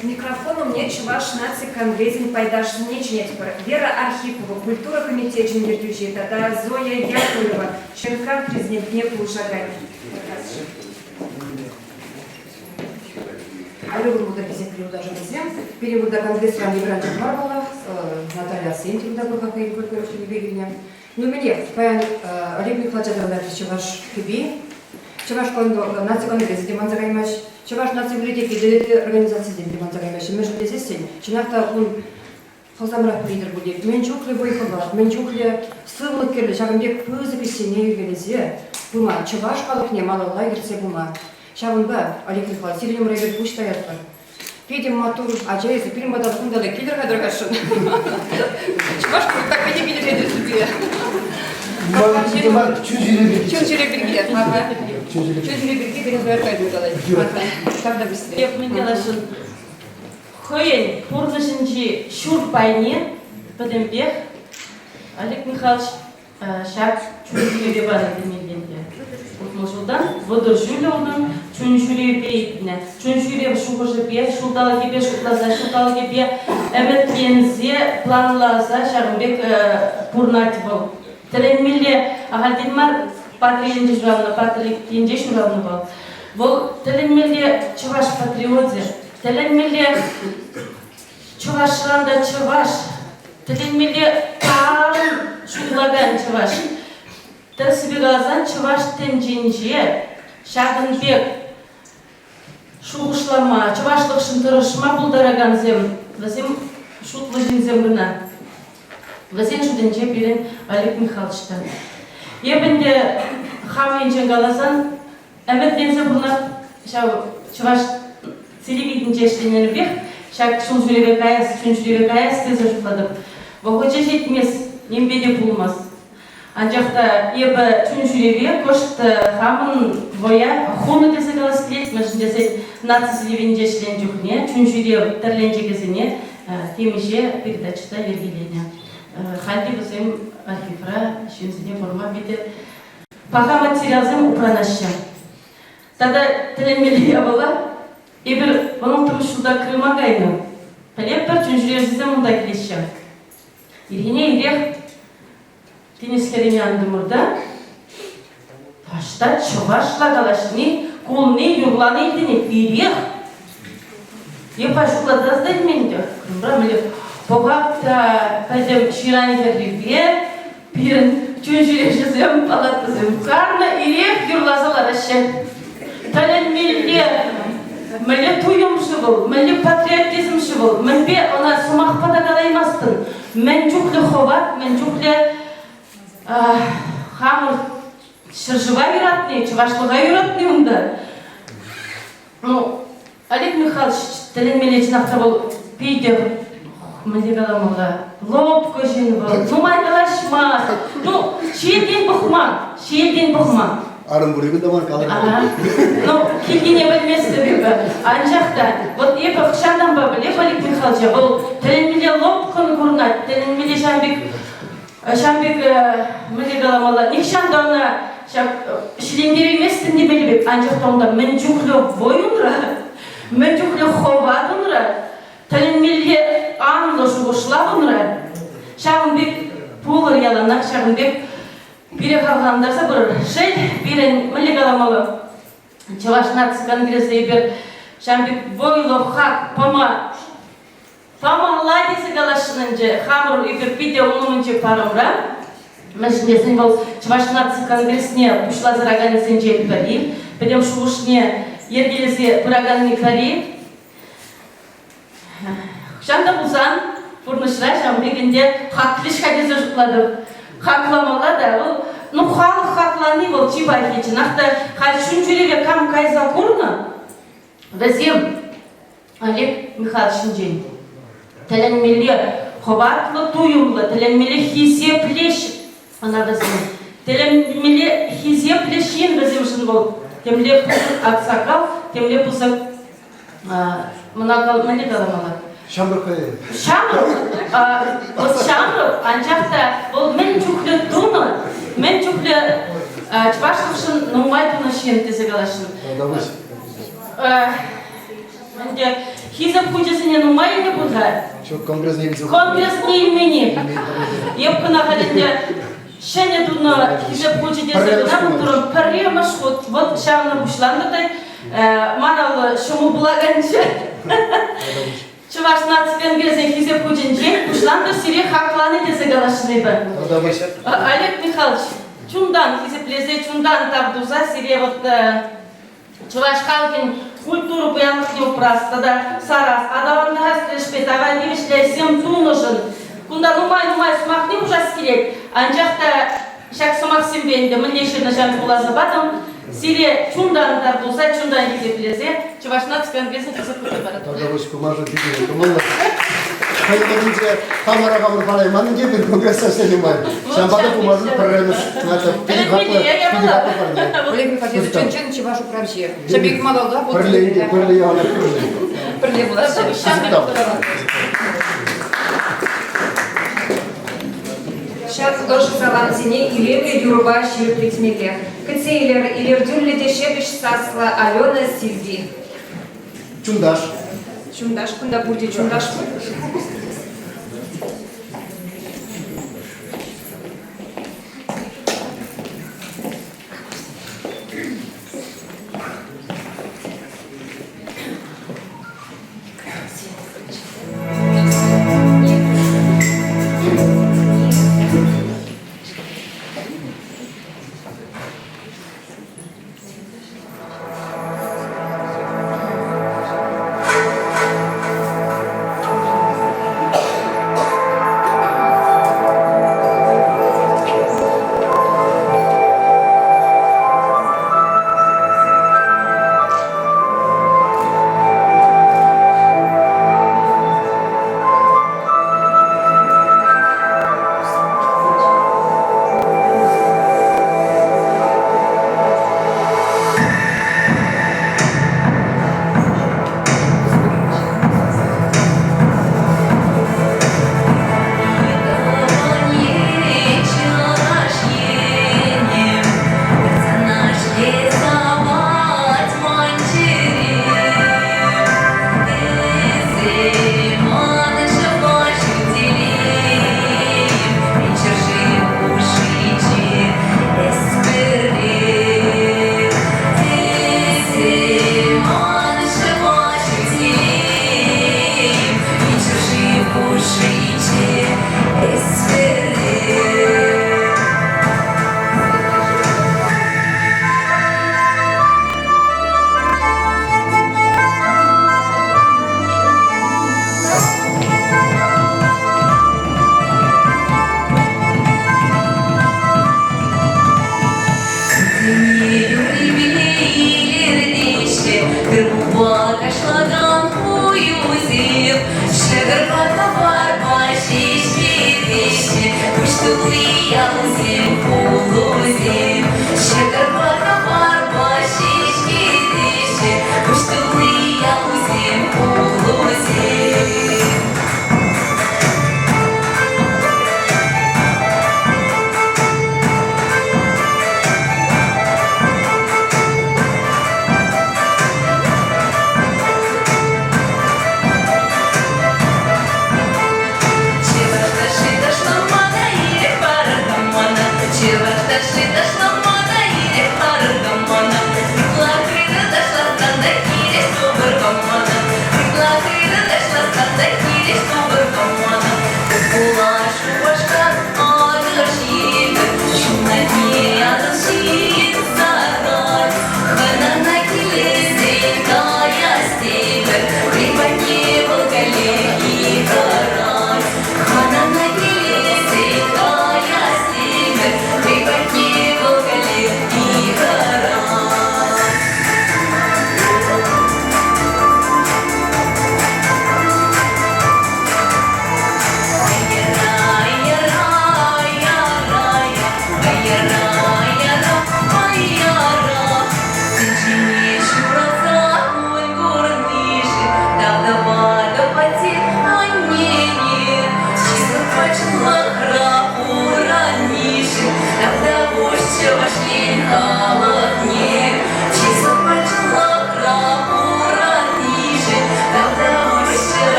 Микрофоном мне чуваш наци конвезин пайдаш нечнет Вера Архипова, культура комитет Чембертючи, тогда Зоя Яковлева, Шенкан президент не Пушагай. Алёна Мудапизин перевода Жабазем, перевода конгресса мигрантов Марвелов, Наталья Сентьевна, как и культура Чембертючи. Ну, мне, паян Олег Михайлович, чуваш киби, чуваш наци конгресс, демон загаймаш, чуваш наци библиотеки, делети организации демон загаймаш, между десятин, чинахта он Хозамрак лидер будет. Менчухле бойхова, менчухле сывлык керле, шагымбек пызы песене югелезе. Бума, чуваш халыкне мало лагерце бума. Шагымба, Олег Михайлович, сиренем райгер пуш таятка. Педем матур, аджайсы, пирим бадал кундалы, килер хадрагашын. Чуваш так педи билер едер себе. Чунжире бирге, ага. Чунжире бирге берем зуэркайду далай. Тогда быстрее. Еп мыңгелашын. Хойен, пурнышынчи шур пайне, подембех, Олег Михайлович, шап чунжире бебаны демегенде. Жылдан, водор жюле олдың, чунжире бейдіне. Чунжире шуғыжы бе, шулдалы кебе, шулдалы кебе, әбет пензе, планлаза, шағынбек пурнат бол. Тәлеммелі ағалден мар, Патринде журналына, патринде журналына бол. Бұл тілінмелі чуваш патриоты, тілінмелі чувашранда чуваш, тілінмелі тарын шуғлаган чуваш. Тірсібеғазан чуваш тенженже, шағынбек, шуғышлама, чувашлық шынтырышма бұлдараган зем, вазем шутлы жинзем гына. Вазен шуденже берен Олег Михайловичтан. Ебінде хамын женгалазан, әметтенсе бұлна чуваш телевиден жештенені бек, шак шул жүреве каяс, тезе жұтладып. Вағыча жетмес, нембеде бұлмас. Анжақта ебі түн жүреве көшті хамын боя, хуны десе қалас келет, мәшін десе наци телевиден жештен жүхне, түн жүрев тәрленже кезіне темеше передачыда ергелене. Халди бізім архивра, шензіне форма беті. Пока материалзым упранаща. Тогда тіленмелі ябыла, ебір бұның тұрышуда Крыма қайны. Пәлеп бір түн жүревізді мұнда келеші. Ергене ерек Тенескерене андымырда, пашта чувашла галашны, колны, юрланы елдене, ерек. Епа шукладаздайды менде, Крымра мілі. Богапта пәдем шираны фәкребе, бірін түн жүревізім, палатызым. Қарна ерек юрлазалар әшен. Тәлін мілі туйымшы бұл, мілі патриотизмші бұл. Мінбе она сумақпада қалаймастын. Мен жүклі ховат, мен жүклі хамыр шыржыва юратны, чывашлыға юратны онда. Олег Михайлович тілін меле жинақта бұл пейдер мілі қаламыға. Лопқа жин бұл, майдалашма. Шиелден бұқман. Арым бүрігін дамар қалыр. Келгене білместі бебі. Анжақта, вот епі қышандан ба біле, Олег Михайлович, бұл тілін меле лопқын көрінат, тілін меле Шамбек мілі қаламала. Некшанда оны шілендер еместін де білбек. Анжақта онда мен жүклі бойынра, мен жүклі ховадынра, тілін меле анылы жұғышлабынра. Шағынбек пулыр яланақ, Шағынбек бире қалғандарса бір шел, бірін мілі қаламалы. Чаваш наци конгрессе ебер Шамбек бойлы хақ пама ладесі қалашынынже хамыр ебер биде онымынже парымра. Мәшіндесін бұл Чаваш наци конгрессіне пұшла зырағанесен жел пари. Бәдем шуғышне ергелесе пырағанны пари. Шанда бұлсан, бұрнышыра Шамбегінде хақлыш қадесі жұтладып. Хақламала да, халық хақланы бұл чибай кечін. Ақта қалшын жүреве кам кайза көріні. Вәзем Олег Михайловичын жен. Тілінмелі қобатлы туйымлы, тілінмелі хизеплеш. Ана вәзем. Тілінмелі хизеплешен вәзем жын бұл. Темле пұсық ақсақал, темле пұсық мұнақал мәлі қаламалар. Шамбыр қайы? Шамбыр, анжақта, бұл мен жүклі туны, мен жүклі чвашлықшын нұмай туны шен тезі қалашын. Менде хизеп көжесіне нұмай не бұдға? Конгресс не візу. Конгресс не имені. Епкіна қалінде шәне туны хизеп көже дезі ғына бұтырым пәрре машқот. Вот шағына бұшландырдай, маналы шумы бұлағаншы. Чуваш наци конгрессе хизеп көжен жен, бұшландыр сире хақланы дезі қалашыны бі. Олег Михайлович, чундан хизеплезе, чундан табдуза сире вот Чуваш халкин культуру буянлық не упрасты да сарас. Адаванды хастырышпет, авай немешлер сем тунышын. Кунда нумай сумақ не ужас келет. Анжақта шак сумақ сембенді, міннешерді жан бұлазы батым. Сире чундан табдуза, чундан хизеплезе, Чуваш наци конгрессе хизеп көте барады. Тогда кумажу бігені, кумалла. Хайдағынше камараға бір қалай, манын де бір конгресса сәлемай. Шамбада кумажу программы Олег Михайлович, чын чеваш управше. Шамбек малалда бұл. Пірлі яғына Пірлі болады. Шат ұлышы салан зене илемле юруба ширі плетмеге. Кіцейлер илердюлле дешебіш сасла Алена Сильви. Чундаш. Чундаш, кunda буде чундаш?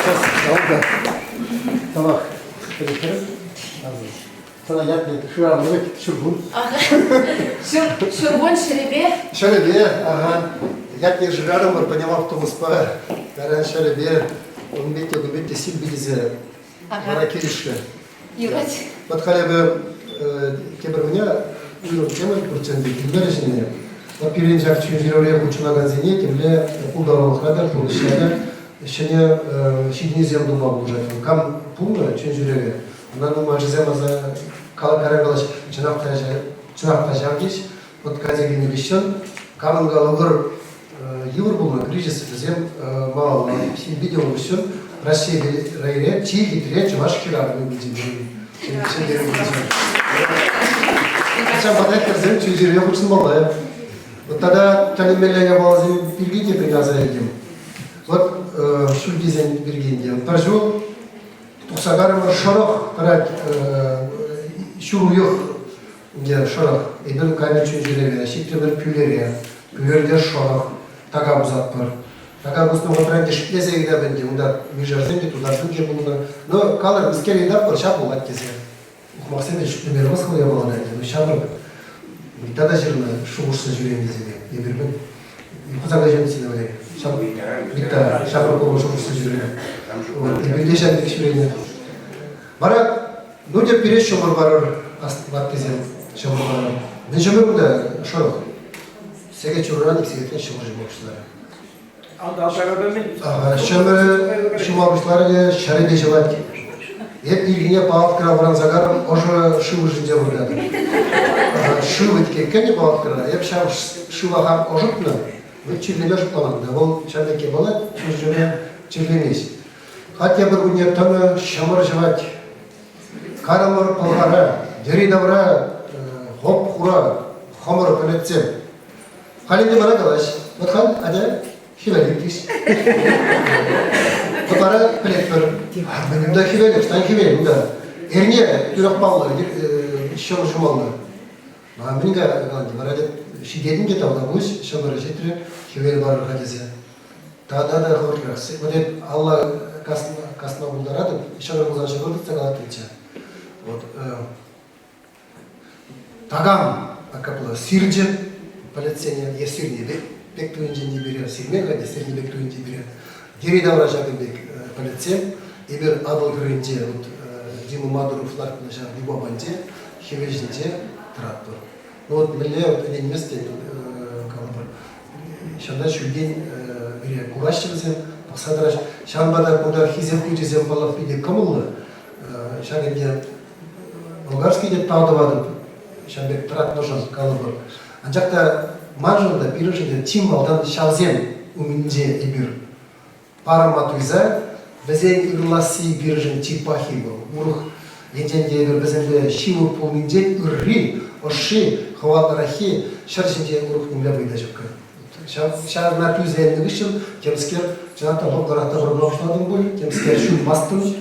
Oldu. Tamam. Peki. Sana yapmayın. Şu an evet şurgun. Шурбон шеребе. Şöyle bir, aha. Я не живу, вот понимал, кто спал. Когда шöyle bir, он бить сил бизе. Баракиришка. Юрать. Вот хотя бы кебер меня, ну, тема процент гибережения. Вот первый раз чужие ученые газеты, тем ударил хадер, получается, еще не сидни землю могу уже. Кам пумна чужие. Она думает, что земля за калакарабалаш, чинахтажагиш. Вот газеты не вещен. Камен галугар юр был на кризис, зем мало. Все видео вещен. Россия райре, тихий треть, ваш хирар мы видим. Сейчас подать зем чужие очень мало. Вот тогда талимеллеге балазим биргине приказаем. Вот шульдизен биргине. Пожу тусагарым шорох, парад шуруюх где шорох. И был камень чужие, шитребер пюлерия, пюлердер шорох, тага бузат пар. Тага бузну гопранде шпезеге да бенде, унда мижарземде туда шунге булна. Но калар бискели да пар шапу латтезе. Максимде шпемер басху я балада, но шабр. Тогда жирно шугурсы жүрем дезеге. Ебірбін. Құзаңда жем десіне өлеге. Битта шапырқылы шугурсы жүрем. Ебірде жәндік жүрем. Барак, ну деп береш шомыр барыр. Астыбат кезем шомыр барыр. Мен жөмір бұнда шорық. Сеге чурран, сегеткен шомыр жем оқшылары. Шөмір шумағышлары шәребе жылат. Еп илгіне пағат кіра бұран загарым, ожы шывы жінде бұргады. Шывы текенне пағат кіра, еп шав шыва хам ожытны, вы чирлеме жұтламады. Ол шәмеке болады, чүржеме чирлемес. Қатя бір күнне түні шымыр жылат. Карымыр пылғары, дері давра, хоп құра, хомыр пөлетсем. Қаленде бана қалаш, бұтқан, әде, хивелік дейс. Бұтары пілеттір. Бұнда хивелік, стан хивелік, бұнда. Әрне, түрек баллар, шымыр жұмалдар. Менге ганди барады шидедин де тавда бус шабара жетре хевел бар хадизе. Тада да хоркрас. Вот Алла касна булдарады, шабар булдан шабар цагала тече. Вот тагам акапла сирже полицейне я сирне бек туинже не берет, сирне хади сирне бек туинже берет. Дери давра жабин бек полицей, ибер адал гринже вот Диму Мадуров ларк на жар либо банде, хевежнje трактор. Вот мне вот один месте калабар. Шанда шудин бире курашчыбызем, паксадраш шанбада куда хизеп кутизем балап биде камылы. Шагенде болгарский деп таудывады. Шанбек тракторшан калабар. Анжакта маржында пирожинде тимбалдан шавзем уминже эбир. Параматуйза безен ирласи биржин типахи был. Урух енденде бир безенде шиву пулминже үрри оши хаваларахи шаршинде урух нимля выйда жокка. Шар на тузен нигишин темскер жаната логарата бұрмақшладың бой, темскер шун мастын,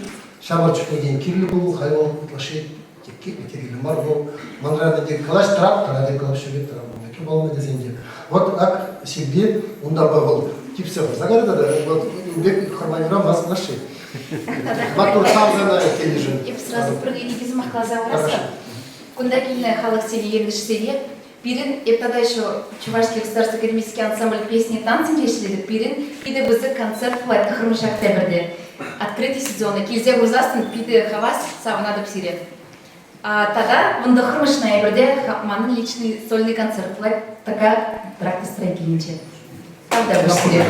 шабарчық еген кирлі бұл, хайвал ұтлаши текке бетерілі мар бұл, манрады дек калаш трап, тарады калаш шөбет тарап бұл, мекі балына дезенде. Вот ак себе унда бағыл, типсе бір загарда да, вот бек харманирам вас наши. Батур самзана тележин. Я бы сразу проглядите за махлаза ураса. Кунда кильная халах сели ергиш сели. Пирин, и тогда еще Чувашский государственный академический ансамбль песни и танцы решили Пирин, и да бызы концерт флайт Кахрмыш октябрьде. Открытый сезон, кильзе гурзастын пиды хавас сава надо псире. А тогда в Кахрмыш ноябрьде маны личный сольный концерт флайт такая тракта строительниче. Тогда псире.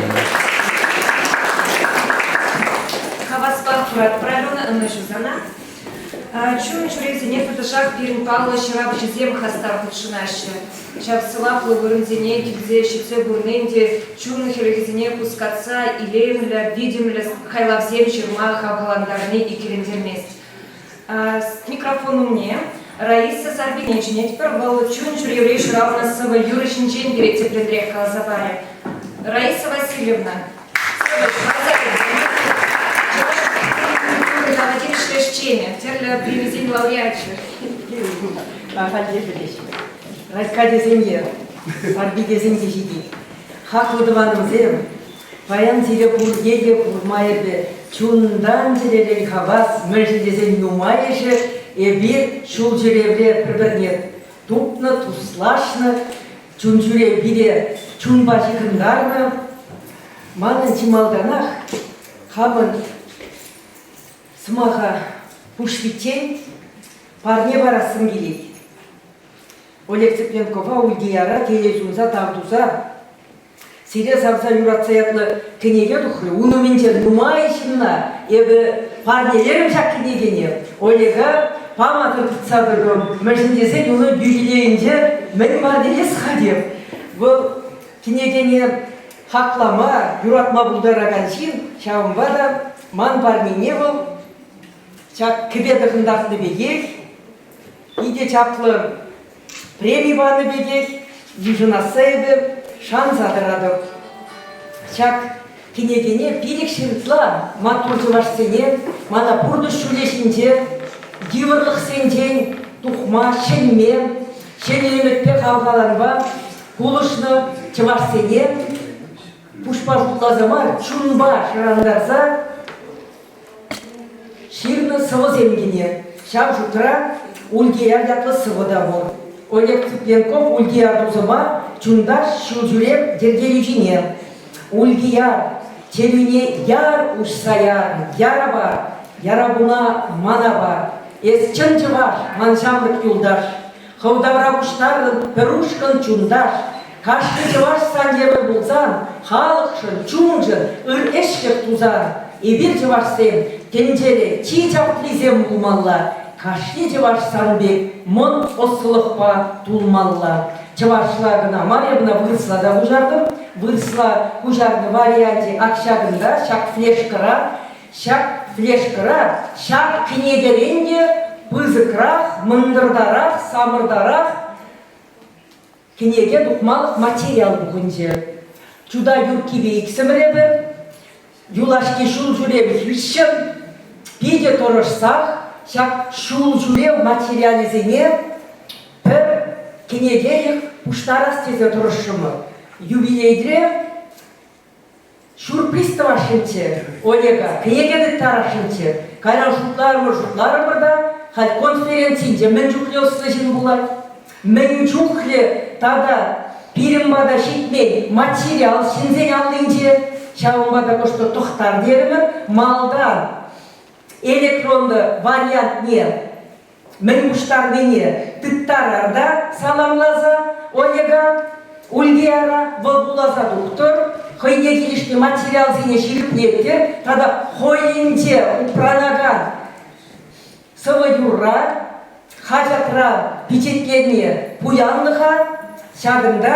Хавас пахфрат правильно, но еще зана. Чуем чурези нет шаг Пирин Павла шарап жезем хастар кушинаше. Чап села плывырымзене кильзе щице бурненде чурны херегезене кускатса илемля видимля хайлавзем черма хавгаландарны и килендермест. С микрофону мне Раиса Сарбинечине теперь был чуем чуреврей шарап на сава юрочничен берете предрех Калазабаре. Раиса Васильевна. Наводили шлешчене, терля привезень лауреатчик. Раскаде земле, арбиде земли жиди. Хак выдаваным зером, Bayan zile burgeye kurmayı be, çundan zilele havas, meclise numayışı, bir şul zilevre birbirine tupna, tuslaşna, çun zile biri çun başı kındarna, manın çimaldanak, kabın smaha puşvitey, parne barasın gelek. Oleg Tseplenkova Ульгияра телезунса тавдуза сире савса юратсаятlı кенеге духлы унуменче нумайшынна эбі парнелерім шак кенегене Олега паматыр тұтсадырым мәжіндесе юны юбилейінде мен парнеле схадеп бұл кенегене хаклама юратма бұлдараган шин шауымба да ман парнене бұл шак кібеді қындақны бегек иде чаплы премии баны бегек, южына сейбе, шанс адырадық. Чак кенегене пирек шырытла, матуржылаш сене, мана пурдыш шулешінде, дивырлық сенден, тухма, шенме, шенелеметпе қалғаланба, кулышны чываш сене, пушпа жутлазамар, чунба шырандарса, ширны сывы земгене, шак жутра, Ульгияр ятлы сывы да бол. Олег Цыпленков Ульгияр дузыма чундаш шулжуреп дергелюжине. Ульгияр телюне яр ушсаяр, яра бар, ярабуна мана бар. Эс чынчы бар, маншамлык юлдаш. Хывдавра уштарын перушкын чундаш. Кашты жываш сандевы булзан, халықшын, чунжын, ыр эшкеп тузан. Эбир жывашсен, тенжеле, чи чаплизем булмалла. Кашни жываш санбек, мон осылықпа тулмалла. Жывашлагына маребна вырсла да ужардым. Вырсла ужарды варианте акшагында шак флешкара, шак кенегеренде пызыкрах, мындырдарақ, самырдарақ кенеге духмалық материал бүгінже. Чуда юркибе иксіміребі, юлашки шул жүребі хвищен, пиде торышсақ, шак шул жүрев материализене бір кенегеек пуштарас тезе тұрышымы. Юбилейдре шурприз тавашынче, Олега, кенегеді тарашынче, кайран жұтлары бірда, хал конференцинде мен жүкле осылышын бұлар. Мен жүкле тада пирімбада шитмей материал шинзен алынже, шауымбада көшті тұқтар дерімі, малдан электронды вариант не, мен бұштар дене, тыттарарда саламлаза, Олега, Ульгияра, вълбулаза доктор, хойне келішті материал зене ширіпнеттер, тада хойнде упранаган сывы юрра, хажатра печеткене пуянлыға, шағында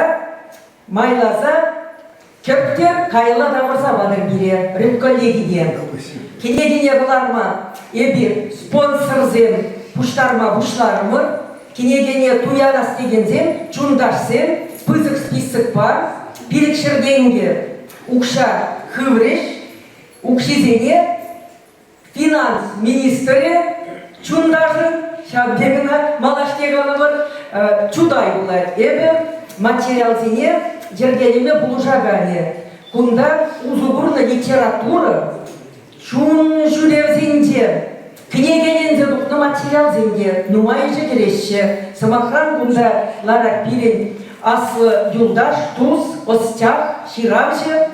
майлаза, көптер кайла дамырса бадыр бире, рыбколегіне. Кенегіне бұларма, ебір спонсорзен пуштарма бұшларымыр, кенегіне туянас дегензен, чундашсен, пызык список бар, пирекшірденге укша хывреш, укшизене финанс министрі чундашын, шабдегіна малаштеғаны бар, чудай бұлар. Ебі материал зене жергелеме бұлжағаны. Кунда узугурна литература чун жүревзенде, книгененде дұқны материал зенде, нумайжы кереші. Самахран кунда лара пирен аслы юлдаш, туз, остяк, ширавжы,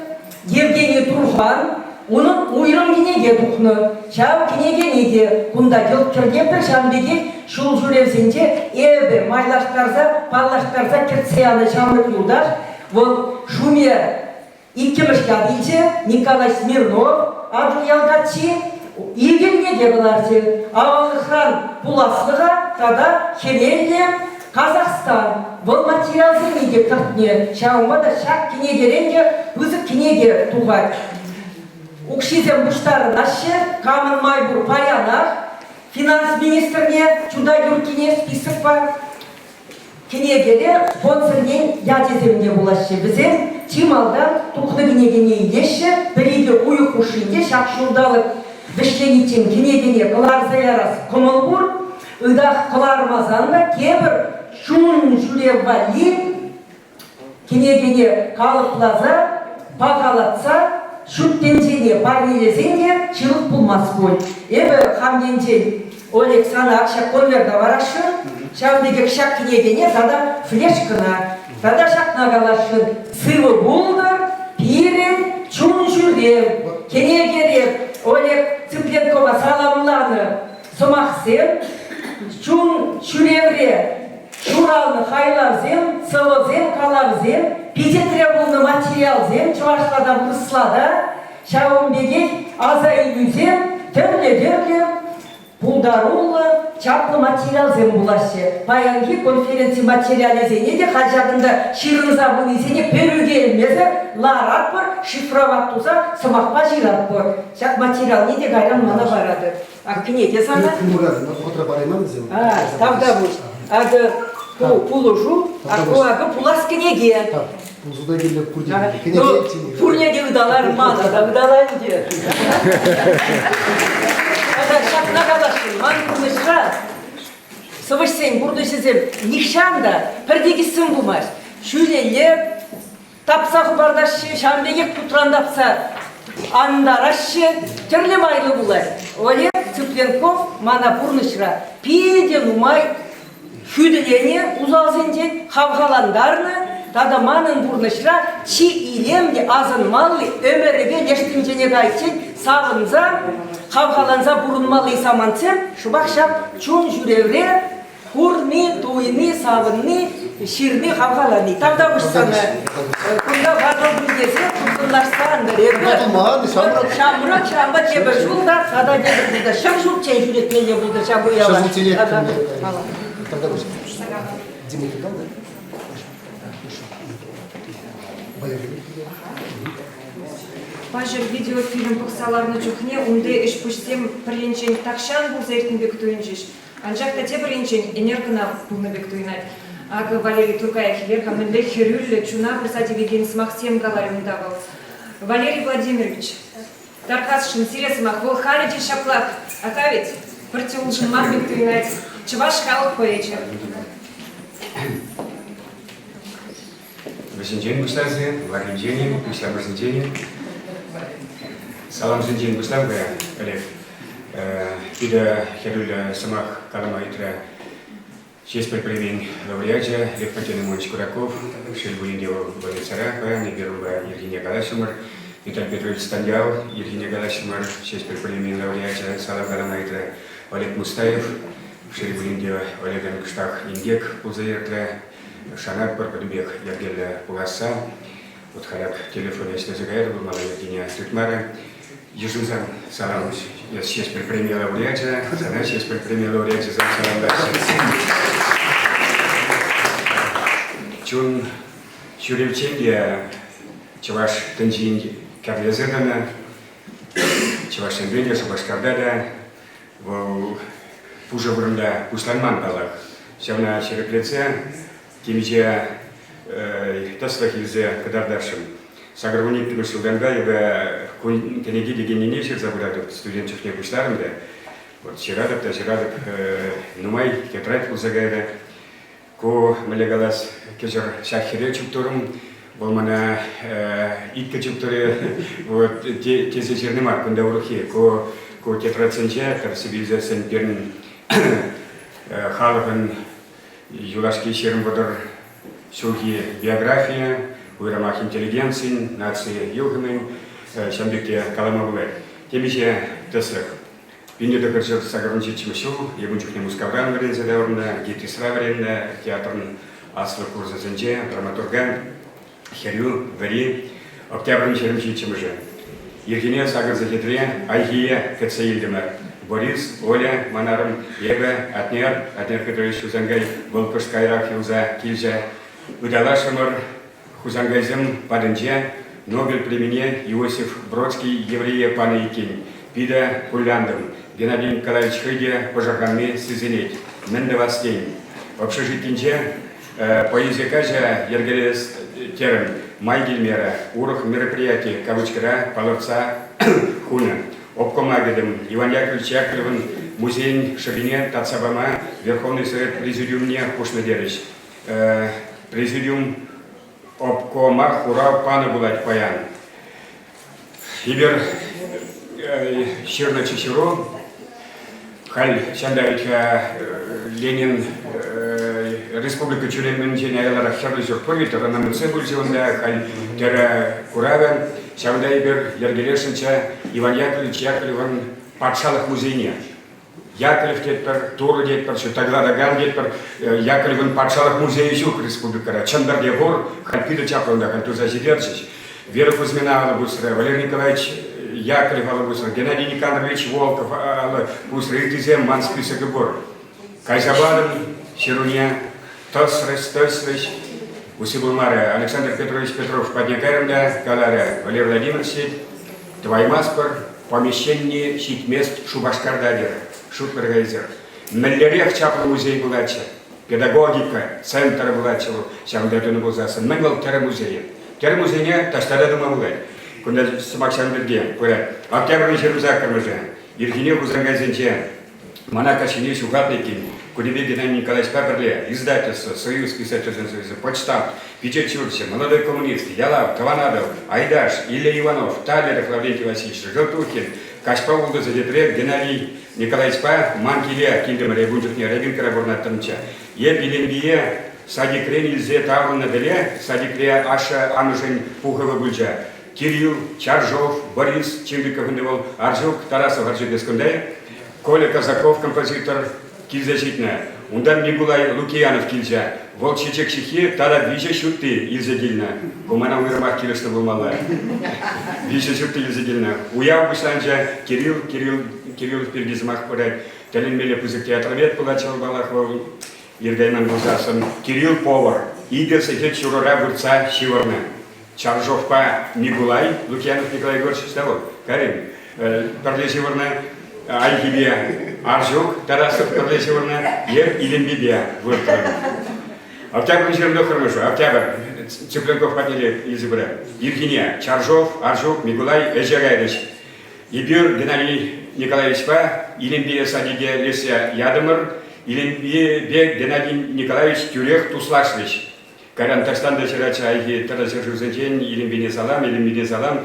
Евгений Турхан, оның уйрым кенеге дұқны, шау кенегенеге кунда келкірген бір шамбеге шул жүревзенде, ебі майлаштарза, парлаштарза керцияны шамлық юлдаш, ол шуме иккемішка дейте, Николай Смирнов, Адыл Ялгатчи, егенге де бұларды, Авалықран Пуласлыға, тада Хенелде, Қазақстан, бұл материал зенеге кіртіне, шауыма да шақ кенегеренге, өзі кенеге туғад. Укшизем бұштарын ашы, Камын Майбур Паянақ, финанс министріне, чуда юркине список бар, кенегере спонсорнен ядеземге бұлашы. Бізен Тималдан тұқны кенегене идеші, біреге ұйық ұшынде шақшылдалық вішленітен кенегене қылар заярас көмілбұр, ұдақ қылар мазанда кебір шун жүрев вали кенегене қалыплаза, бағалатса, шуттенжене парнилезене чылык булмас бой. Эбе хамденжен Олег сана акша конверда варашы, шавдеге шак кинегене тада флешкана, тада шакна галашын сывы булдыр, пирен, чун жүрдем, кенегереп, Олег Цыпленкова саламланы, сомақсем, чун шүревре, шуралны хайлавзем, сылызем, калавзем, пизетре булны материалзем, чувашлада бұрыслада, шауымбеге азайлюзем, төрле пулдарулы, чаплы материалзем булашы. Паянги конференция материализене де хажагында ширынза бұнызене перуге емезе ларат бар, шифроват туза, сымақпа жират бар. Шак материал не де гайран мана барады. Аккіне де сана? Тавда бұл. Ады пулужу, ағы пулас кенеге. Пурняде ұдалар мана, да ұдалайын де. Шакна галашын, ман күмішра. Сывышсен, бұрды сезем, нишанда, пірдегі сын бұмаш. Шүлелер, тапса құбардашы, шамбегек тұтрандапса, андарашы, түрлі майлы бұлай. Олег Цыпленков, мана бұрнышра, пейден умай, хүділене, узалзенде, хавғаландарны, тада манын бұрнышра, чи илемде азын малли, өміріге лештінжене гайтен, сағынза, хавғаланза бұрынмалы саманцем, шубақшап чун жүревре, хурни, туйни, савынни, ширни хавғаланы. Тавда бұшсаны, күнда бағыл бүлгезе, күнділарсанды ребі. Шамрак, шамба жебі жылда, қада деді бұлда. Шық жұл чен жүретмелі бұлда, шабу яла. Шық жұл Тогда будет. Димитрий, да? Пажер видеофильм пықсаларны жүхне, онды үш пүшсем пірленчен тақшан бұл зәртін бектуын жеш. Анжақта те пірленчен энергіна бұлны бектуынат. Ағы Валерий Туркаев елер қамынды херюлі чуна пырсати веген смақсем галарымда был. Валерий Владимирович, Тарқасшын сиресімақ бұл халеде шаплақ. Ака ведь, бірте ұлжын мақ бектуынат. Чываш халық поечер. Васенджен Гуслазы, Варендженин, Гуслам Васендженин. Салам Зендин Гуслам Олег. Пида Херюля Самах Калама Итра. Честь предпримен лауреатя Лев Пантелеймонович Кураков, Шельбулин Дева Царака, Неберуба Евгения Галасимар, Виталий Петрович Стандял, Евгения Галасимар, честь предпримен лауреатя Салам Калама Итра, Олег Мустаев, Шельбулин Дева Олег Анкштах Индек, Пузаиртра, Шанат Парпадубек Ягеля Пуласа, вот халяк телефон, если загайр, был мало Евгения Стритмара, Ежинзам Салам, я сейчас предпримен лауреатя, она сейчас предпримен лауреатя за Салам Дальше. Чун Чуревченге, Чаваш Тенчин Карлезердана, Чаваш Сенбеня, Шабаш Кардада, в Пужаврында Пусланман Балах, Сявна Череплеце, Кимича Таслахилзе Кадардашем, Сагравуник Тимошилгангаева, Кенеги Дегениневичев Забуратов, студентов не Пуслармда, вот Сирадов, Тазирадов, Нумай, Кетрайт Пузагайда, Ко Малегалас Кежер Шахире Чуптурум, Болмана Итка Чуптуре, вот Тези Чернемар, Кундаурухи, Ко Тетраценча, Тарсибильза Сенперн, Халаван, Юлашки Шермбадар, Шуги биография, Уйрамах интеллигенции, нации Югмен, Шамбекте Каламабуле. Темиче Теслах. Пинни докарчер Сагаранчич Мишу, Ебунчук Немускавран Варензе Даурна, Гити Сраваренна, театрн Асла Курза Зенче, драматурган, Херю, Вари, Октябрь Черемчич Миже. Евгения Сагар Захитре, Айхия Кацаильдемар. Борис, Оля, Манарам, Еба, Атнер Петрович Хузангай, Волкошкайрак Юза, Кильжа, Удалашамар, Хузангайзем, Паденча, Нобель племени Иосиф Бродский, Еврея Пана Икин, Пида Куляндом, Геннадий Николаевич Хыдия, Пожарганме Сизенеть, Мендавастейн. В общежитинче поэзия Кажа, Ергелес Терен, Майгельмера, Урах мероприятий, Кавычкара, Половца, Хуна. Обкомагедем Иван Яковлевич Яковлевин, музей Шабине, Тацабама, Верховный Совет Президиум не Пушнадерич. Президиум обкома Хура Пана Булать Паян. Ибер Щерна Чичеро, Халь Шандавича Ленин Республика Чулемин Дженералара Харлизер Повит, Ранамын Цебульзионда, Халь Тера Куравен, Шандайбер Ергелешинча, Иван Яковлевич Яковлеван Патшалых музейне. Яковлев детпер, Туру детпер, Таглада детпер, Яковлеван Патшалых музей Жук Республика, Чандар Дегор, Халь Пита Чапрунда, Халь Туза Сидерчич, Вера Кузьмина Алабусра, Валерий Николаевич Яковлев Алабусра, Геннадий Никандрович Волков Алабусра, Иртизем Мансписа Габор, Кайзабадом, Щеруня, Тосрыч, Усибулмара, Александр Петрович Петров, Поднякаренда, Галара, Валерий Владимирович, Тваймаспор, помещение щитмест Шубашкардадер, Шутбергайзер. Меллерех Чапл музей Булача, педагогика, центр Булача, Шамдатуна Бузасан, Мэнгл Термузея. Термузея Таштада Мамулай, куда Самакшандерге, куда Октябрь Чермзак Кармажа, Иргине Кузангазенча, Монако Шиниш Угатникин, Кудебе Геннадий Николаевич Паперле, издательство, Союз писательского союза, почтамт, Печать Чурча, молодой коммунист, Ялав, Таванадов, Айдаш, Илья Иванов, Талеров, Лаврентий Васильевич, Желтухин, Кашпа Улдаза Детрек, Геннадий Николаевич Па, Манкиле, Киндемария Бунтухня, Регин Карабурна Тамча, Еб Еленбие, Садик Рениль Зе Таврна Деле, Садик Ре Аша Анушень Пухова Бульджа, Кирилл, Чаржов, Борис, Чимбиков Индевол, Аржук, Тарасов Аржук Бескундай, Коля Казаков, композитор, Кильзащитная, Ундан Николай Лукьянов Кильза, Волчичек Шихи, Тара Вижа Шутты, Ильза Дильна, Кумана Уйрамах Килишна Булмала, Вижа Шутты Ильза Дильна, Уяв Бушанджа, Кирилл впереди замах подать, Талин Меля Пузык театровед Пулачев Балахов, Иргайман Бузасан, Кирилл Повар, Игорь Сахет Чурора Бурца Щиворна, Чаржов Па Николай, Лукьянов Николай Егорович Ставов, Карин, Парле Щиворна, Айхибия, Аржук, Тарасов, Карлесеворна, Ер и Лембибия. Вот так. Октябрь Чернов хорошо. Октябрь. Цыпленков подняли из Ибра. Иргиния, Чаржов, Аржук, Миколай, Эжагайдыш. Ибир Геннадий Николаевич Па, Илембия Садиге Леся Ядымыр, Илембия Геннадий Николаевич Тюрех Туслашвич. Каран Таштанда Чирача Айхи Тарасержу Зенчен, Илембине Салам,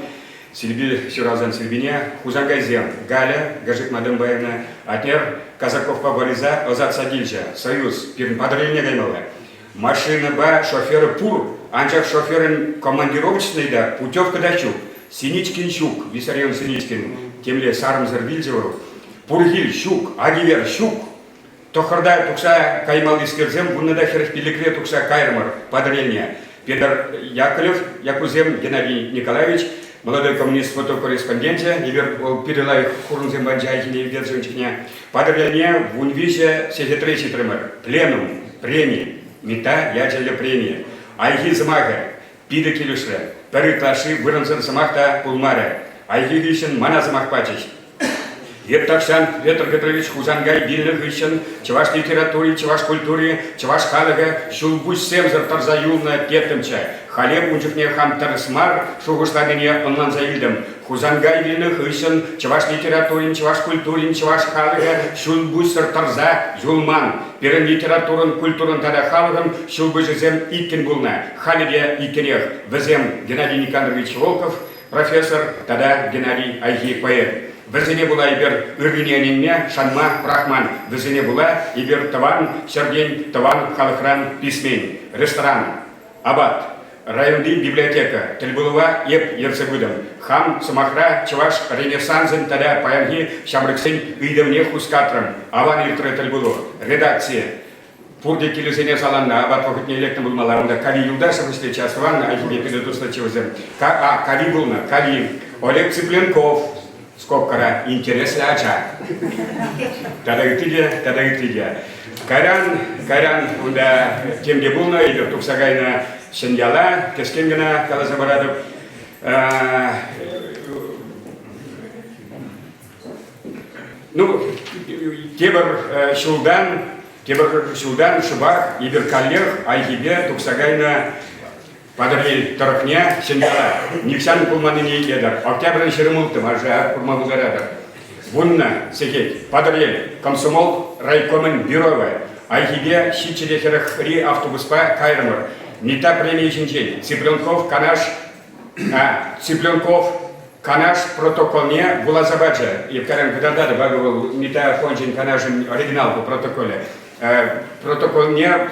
Сильби Сюразан Сильбине, Хузангайзем, Галя, Гажик Мадамбаевна, Атер, Казаков Пабариза, Озат Садильча, Союз, Пирн Падрельня Гаймова. Машина Ба, шоферы Пур, Анчак шоферын командировочный да, путевка дачук, Синичкин Щук, Виссарион Синичкин, Темле Сармзер Вильзевов, Пургиль Щук, Агивер Щук, Тохарда Тукса Каймал Искерзем, Буннадахер Пиликре Тукса Кайрмар, Падрельня, Петр Яковлев, Якузем Геннадий Николаевич, молодой коммунист, фотокорреспонденте, перелай Хурнзем Банджайхине и Верджинчине, Падрельня в Унвисе Сететречи Тремер, Пленум, премии, Мета Ячеля премии, Айхи Замага, Пида Килюшре, Пары Клаши, Выранзен Самахта Пулмара, Айхи Гришин, Мана Замахпачич, Ертакшан Петр Петрович Хузангай, Бильна Гришин, Чеваш литературе, Чеваш культуре, Чеваш Халага, Шулбуш Семзер Тарзаюлна Петемча, Халеб Унчукне Хан Тарсмар, Шугуштадыне Онлан Заильдем, Хузангай Бильна Гришин, Чеваш литературе, Чеваш культуре, Чеваш Халага, Шулбуш Тарза, Юлман, Перен литературен, культурен Тада Халагам, Шулбужезем Икин Булна, Халидия Икинех, Везем Геннадий Никандрович Волков, профессор, Тада Геннадий Айхи поэт. Везене была Ибер Ирвинянинне, Шанма Прахман, Везене была Ибер Таван, Сергей Таван, Халахран, Письмен, ресторан, Аббат, районды библиотека, Тельбулова, Еп Ерцегудом, Хам, Самахра, Чеваш, Ренессансен, Тада Паянги, Шамрыксен, Идовне Хускатрам, Аван Иртре Тельбуло, редакция. Пурде Килюзене Саланна, Аббат Вахутне Электно был Малаунда, Кали Юлдашев, если часто Ванна, Айхибе Педоту Слачевозем, Кали Булна, Кали, Олег Цыпленков, Скопкара, интерес ляча. Тогда гитидия. Карян, да, тем где был на идет, Туксагайна, Шеньяла, Кескенгена, Калазабарадов. Ну, Тебер Шулдан, Шубах, Ибер Каллех, Айхибе, Туксагайна, Падрель Тарахня, Сеньяла, Никсан Кулманыни Едар, Октябрь Шеремултым, Ажа Курмагузарадар, Вунна, Секет, Падрель, Комсомол, Райкомен, Бюровая, Айхибе, Щичелехерах, Ри, Автобуспа, Кайрамар, Мета премии Чинчель, Цыпленков, канаш протоколне была забача. И в карен когда-то баговал мета фонжин канашем оригинал по протоколе. Протоколне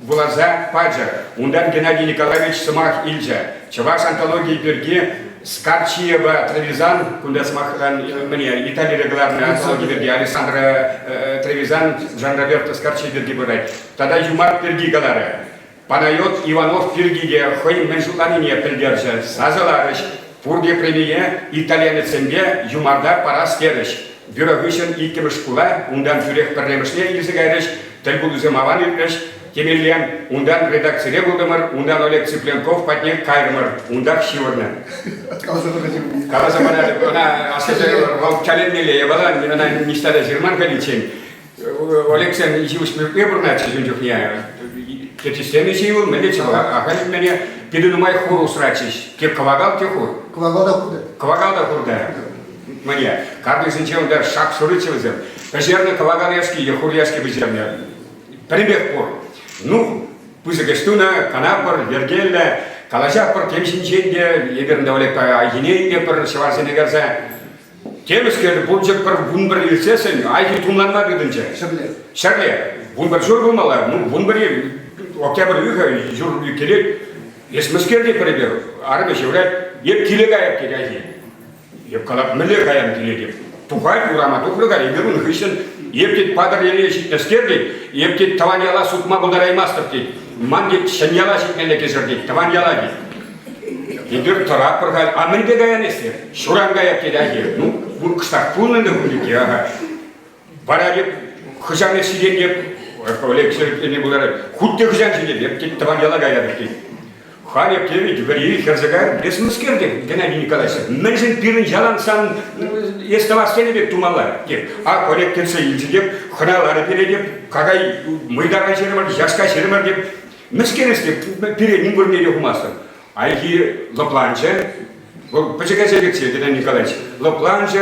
была за паджа. Ундан Геннадий Николаевич Самах Ильжа. Чаваш антологии перги Скарчиева Тревизан, куда смахран мне Италия регулярная антология перги Александра Тревизан, Жан-Роберто Скарчиева перги бывает. Тогда юмар перги галара. Панайот Иванов пергиге хой меншуланине пердержа. Сазаларыш. Пурге премие итальянецембе юмарда парас кереш. Бюрогышен иккемеш кула, ундан тюрех перлемешне илзегайреш, тельбулузе маван илреш, темеллен, ундан редакцире булдымыр, ундан Олег Цыпленков патнек кайрымыр, ундак шивырны. Калазамана, она асказе чаленнеле ебала, она мечтада жирман галичен. Олег сен иживуш мирпебурна чижунжухня. Кетистен иживу, мене чего, а халит мене пидунумай хуру срачиш. Кеп кавагал те хур. Кавагал да хурда. Мне. Каждый сенчем да шаг шурычевзем. Пожерно кавагал яшки, яхур яшки безерня. Прибег пор. Ну, пузыгештуна, канапор, вергельда, калашапор, темсинченде, ебернда олег по агинейне пор, шеварсенегарза. Темскер булчак пор бунбар илсесен, айки тумланма бидынче. Шарле. Бунбар жур булмала, ну, бунбари октябрь юга, жур келек. Есмескерде прибег. Армия шеврат, еп килегаяп келяги. Еп калап миле гаян келеги. Тухай урама тухлыга, еберун хышын, ептет падар елешит нескерде, ептет таваньяла сутма будараймастып дейт. Ман дейт шаньяла шитмеле кезер дейт, таваньяла дейт. Ебер тарап пыргай, а милде гаян эстер, шуран гаяп келяги. Ну, бұл кыстақ пулнынды хүндеке, ага. Бара деп, хыжан эсиден деп, Олег Сергеевне булары, худте хыжан жиден деп, дейт таваньяла гаяп дейт. Халеп келет, вери херзага, бесмыскерде, Геннадий Николаевич. Менжен пирин жалансан, естовастене бек тумала. А коллег келсе илжи деп, хыналары пере деп, кагай мыйдага жермар, жашка жермар деп, мыскерес деп, пире нингурнеде хумастын. Айги Лапланча, почекасе лекция, Геннадий Николаевич. Лапланча,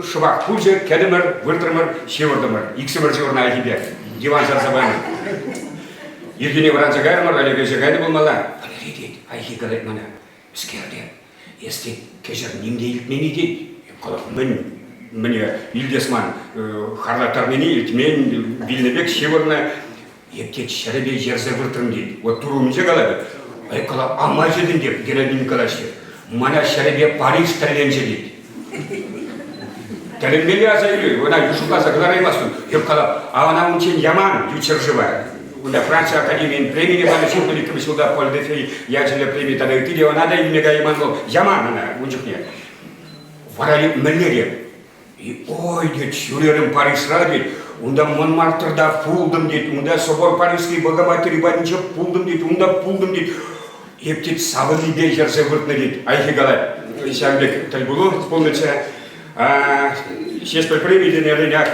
швах пульже, кедемар, выртырмар, шевырдымар. Иксымар живырна айгибе, диван зарзабаны. Евгений Вранца Гайрмар, Олег Жагайны болмала. Валерий дейт, айхи галайт мана. Скерде, если кежер нимде илтмени дейт, қалақ міне илдесман харлатармени илтмен Вильнебек шевырна ептет шәребе жерзе выртырым дейт. Вот турумже қалады. Ай қалақ амай жедін деп, Геннадий Николаевич. Мана шәребе Париж тәрленже дейт. Тәрленмелі азайлы, она юшуға заглараймасын. Еп қалақ, а она унчен яман, ючер жива. Унда Франция Академия премии получил, были комиссуда Поль де Фей, я же премии тогда и ты, она да и мега яман был, яман она, унчукне. Варали мэлере. И ой, дед, шурерым Париж радит, унда Монмартрда пулдым дед, унда собор Парижский Богоматери Баднича пулдым дед, унда пулдым дед. Ептет савыны бейжерзе выртны дед. Айхи галай, Исянбек Тальбулу, полноча. Сейчас предпринимательный рынок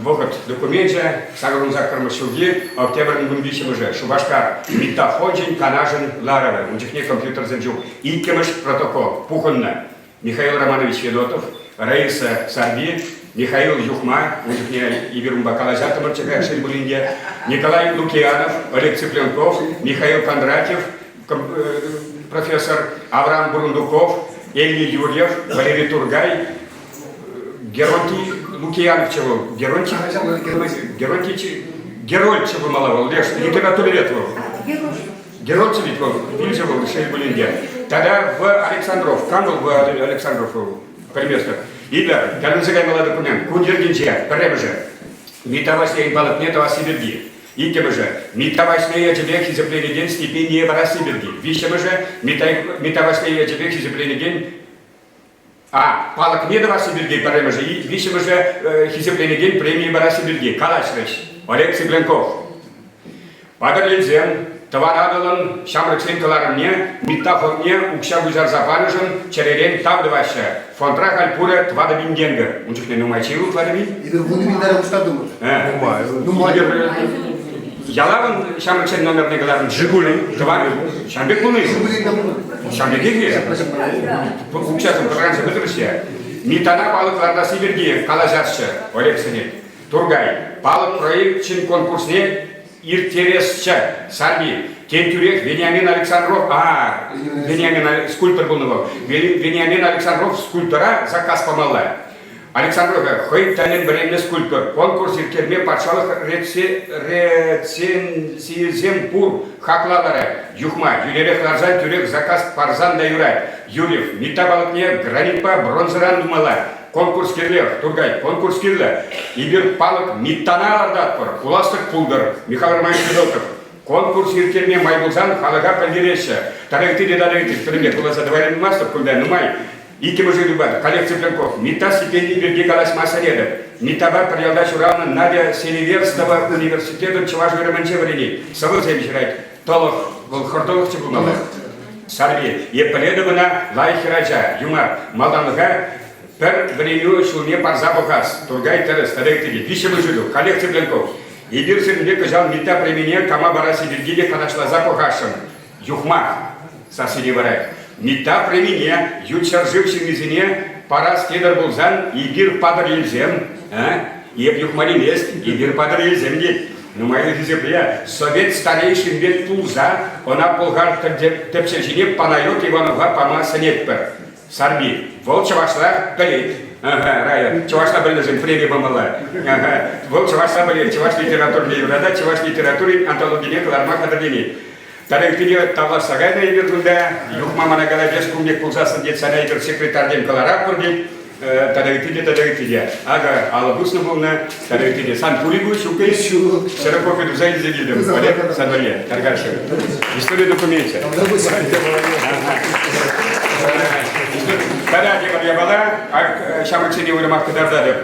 выход документа, сагрун закарма шуги, октябрь гумбичем уже, шубашка, метафончен, канажен, ларове, у них не компьютер занджу, и кемыш протокол, Пухонна, Михаил Романович Федотов, Раиса Сарби, Михаил Юхма, у них не Иберумба Калазята Марчака, Шельбулинде, Николай Лукиянов, Олег Цыпленков, Михаил Кондратьев, профессор Авраам Бурундуков, Элли Юрьев, Валерий Тургай, Геронтий Лукиянов, Герольчев маловал, Леш, литературе ветвал. Герольчев Вильчевал, Шельбулинде. Тогда в Александров, Камбл в Александров, приместно. Ида, Галинзагай мала документ, Кундергинчия, Паремже, Митавасия и Балатнетова Сибирги. И тем же, Митавасия Джебехи заплели день степени Евара Сибирги. Вищем же, Митавасия Джебехи заплели день. Палак Медова Сибирги, паремже, и вишем уже хизепление день премии Барасибирги, Калашреш, Олег Цыпленков. Падарлинзем, товарадалан, шамраксен каларамне, митафорне, укша гузар запанежен, черерен тавдываща, фонтрах альпура твада бингенга. Он чуть не numaichил твадами? Идер буду видарам стадуму. Ялаван шамраксен номерный галарам Жигули, твари, шамбек луны. Шамбекеге, укшасым программсе бытырыше. Митана палык ларда Сибирги, Калажарша, Олег Сенет. Тургай, палык проект чин конкурсне иртересча, Сарби, Тем тюрех Вениамин Александров, Вениамин скульптор был новый. Вениамин Александров скульптора заказ помала. Александров, хой тален временный скульптор. Конкурс иркерме патшалық рецензием пур хаклалары. Юхма, юлерек ларзан тюрек заказ парзан да юрай. Юрьев, метабалыкне гранитпа бронзыран думала. Конкурс керлех, Тургай, конкурс керле. Ибир палык миттаналар датпыр. Куластык пулдыр. Михаил Романович Федотов. Конкурс иркерме майбулзан халага пальдереші. Таректы дедалекты, пример, куласа давай мастер, куда нумай. Ики мы жили бада, коллекция пленков. Мита стипендий Берги Калась Масареда. Митаба приелдач уравна Надя Селиверстова университета Чуваши Романче Варени. Савыл замечает. Толох был хортолох чебумала. Сарби. Епаледована Лайхираджа. Юмар. Малданга. Пер времени шуме парзабухас. Тургай терес. Таректиги. Ики мы жили. Коллекция пленков. И бирсен мне казал мита применение кама бараси Бергиде канашла запухашем. Юхма. Соседи варай. Мита применение, ючар живший мизине, парас кедр булзан, и бир падр ельзем, еб юхмари мест, и бир падр ельзем нет. Ну, моя дизепля, совет старейший вет пулза, она полгар тепчежине панайот Иванова памаса нетпер. Сарби, вол чавашла галит. Рая, чавашла бельнажин, премия бамала. Вол чавашла болит, чаваш литературный юрада, чаваш литературы, антология, клармак адалини. Тарек период тавла сагайна ебергунда, юхма мана галабеш кумдек пулзасын дет санайдер секретардем каларак курдек, тарек период. Ага, алабусна булна, тарек период. Сан пулигу, шукай, широко перузай зелидем, Олег Санвале, Таргашев. История документа. Тогда я была, а шамачини улемах кадардадев.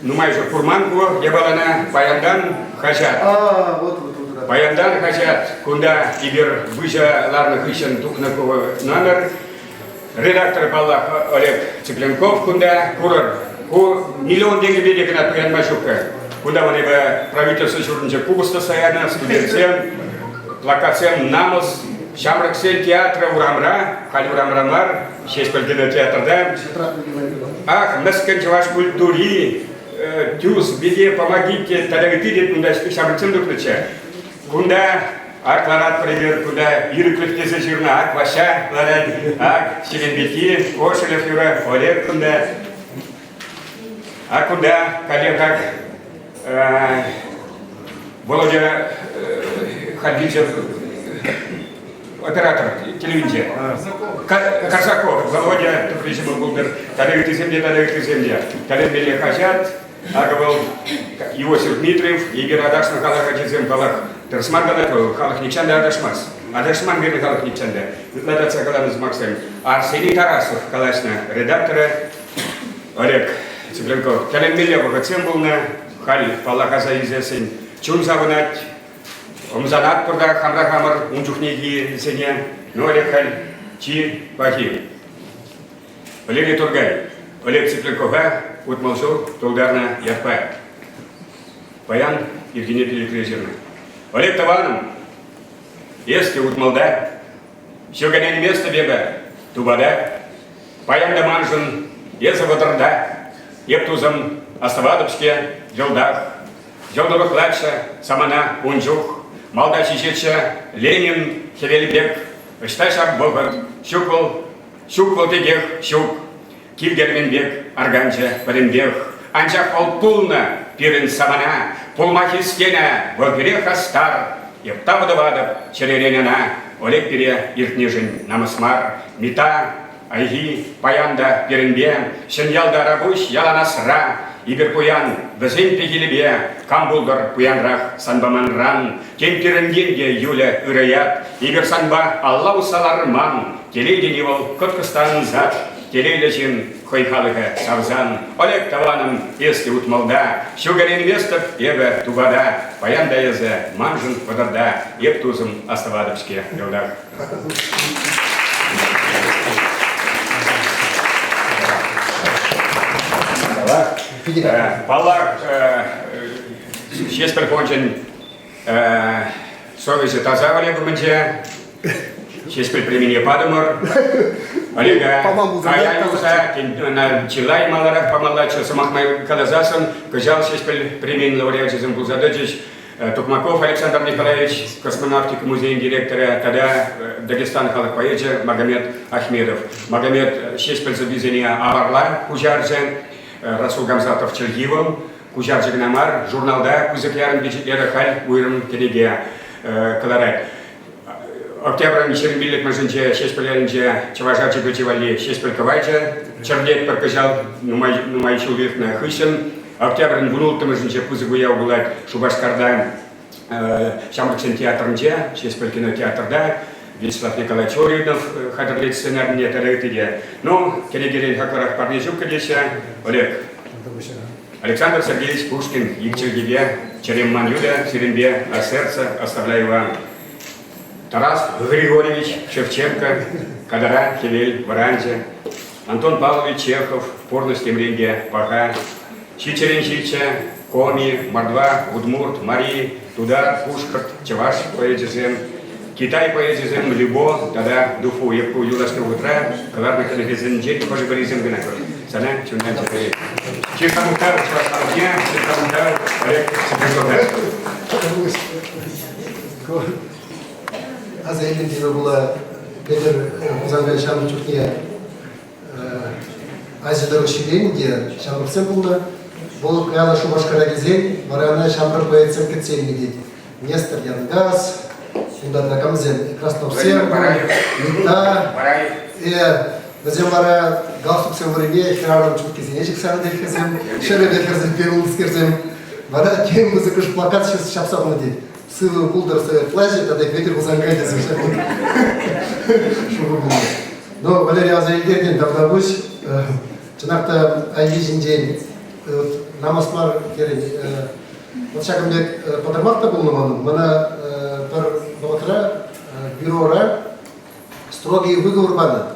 Ну, майже фурманку, я была на Баяндан Хачат. Баяндан Хачат, куда ибер выжа ларных ищен тукнакова номер. Редактор Балах Олег Цыпленков, куда курор. Миллион денег бедек на Паян Машука. Куда он ибо правительство Чурнча Кубуста стояно, студентцем, плакатцем Намос, Шамраксен театра Урамра, Халь Урамрамар, 6 пальдина театр, да? Ах, насканчеваш культури, тюз, беде, помогите, тогда вы видите, куда Шамраксен дуключа. Куда Акларат, пример, куда Юрий Клюхтеза Жирна, Ак Ваша, Ларат, Ак Челенбеки, Кошелев Юра, Олег, куда. А куда коллега Володя Хадбичев, оператор телевидения. Корсаков, Володя, прежде был коллега земли, коллега Белья Хачат, Агавал Иосиф Дмитриев, Игорь Адашна Халахадизем Балах, Терсмангана, Халах Ничанда Адашмас, Адашман Герни Халах Ничанда, Ладаца Галан из Максим, Арсений Тарасов, Калашна, редактора, Олег Цыпленков, Кален Белья Богатсем был на Халь, Палахаза Изесень, Чун Заванать, Омзанат Пурда, Хамра Хамар, Унчухнеги Зеня, Олег Халь, Чи Бахи, Олег Тургай, Олег Цыпленков, Утмалшов, Толдарна, Ярпа, Паян, Евгений Пеликрезерна. Олег Таваном, если Утмалда, все гоняли место бега, Тубада, Паян Даманжин, Езавадарда, Ептузом, Аставадовске, Делдах, Делдорох Лакша, Самана, Унчух, Малда Чичеча, Ленин, Хевельбек, Шташак Богат, Щуквал Тегех, Щук, Кивгерменбек, Арганча, Паренбех, Анчах Полпулна, Пирен Самана, Пулмахистена, Вогрех Астар, Ептавадавадов, Череренина, Олег Пере, Иртнижин, Намасмар, Мита, Айги, Паянда, Пиренбе, Шеньялда Рабуш, Яланасра, Иберпуян, Везень Пегилебе, Камбулгар, Пуянрах, Санбаманран, Кен Пиренденге, Юля, Ураят, Иберсанба, Аллау Саларман, Телейденевал, Коткостан Зад, Телейлечин, Хойхалыха, Савзан, Олег Таваном, если Утмалда, Щугарин Вестов, Ега, Тубада, Паянда Езе, Манжин, Вадарда, Ептузом, Аставадовске, Гелдах. Палак, сейчас приходит совесть таза Олега Манча, сейчас применение Падамор, Олега, Аяюза, на Чилай Маларах помолодше, Самахмай Калазасан, Кажал сейчас применение лауреатизм Бузадочич, Токмаков Александр Николаевич, космонавтика музея директора, тогда Дагестан халық поэзия Магомед Ахмедов. Магомед шесть пользования Аварла, Кужаржен, Расул Гамзатов Чергивом, Кужаржен Намар, журналда Кузыклярын бюджетлері хал уйрым келеге каларай. Октябрь Черембилек Мажинче, шесть пылярынче, Чаважачи Гачевали, шесть пылковайче, Чердет Паркажал, Нумай Чулвих на Хыщен, Октябрь Вунултым Мажинче, Кузыгуя Угулать, Шубашкарда, Шамбаксен театрынче, шесть пылькинотеатрда, Вячеслав Николаевич Оридов, Хадрлит сценарный тарелтиде. Ну, Келегерин Хакарах Парнижук Кадеся, Олег. Александр Сергеевич Пушкин, Екчергебе, Черемман Юда, Серембе, а сердце оставляю вам. Тарас Григорьевич Шевченко, Кадара, Хевель, Варанзе, Антон Павлович Чехов, Порность Темринге, Паха, Чичерин Чича, Коми, Мордва, Удмурт, Марии, Тудар, Пушкарт, Чаваш, поэзизем, Китай поэзизем, Любо, Тада, Дуфу, Евку, Юраску, Утра, Каварный Калегизен, Джек, Пожибаризем, Генакор. Sana, Чундан Чапари. Чехамутар, Чавашкалдия, Чехамутар, Олег Секретарь. Az eğlenceli bula nedir uzangan şamı çok niye Azizler şirin diye şamı sen bula bol kayala şu başkara gezen varana şamı poetsem ketsen gidip Nester Янгаз şundan da kamzen Krasnovser Mita Bizim var galsuk sevriye kirarım çok kesin eşik sana defkezem şöyle defkezem perulus kerzem var kim muzikış plakat сейчас şapsam dedi Сылу кулдер совет плазит, тогда ветер возангает совершенно. Но Валерий Азаильдерден давнабусь, чынакта айдежин день, намаслар керен, вот шагымдек подырмакта болмаманым, мана бір баватра бюрора строгий выговор бана,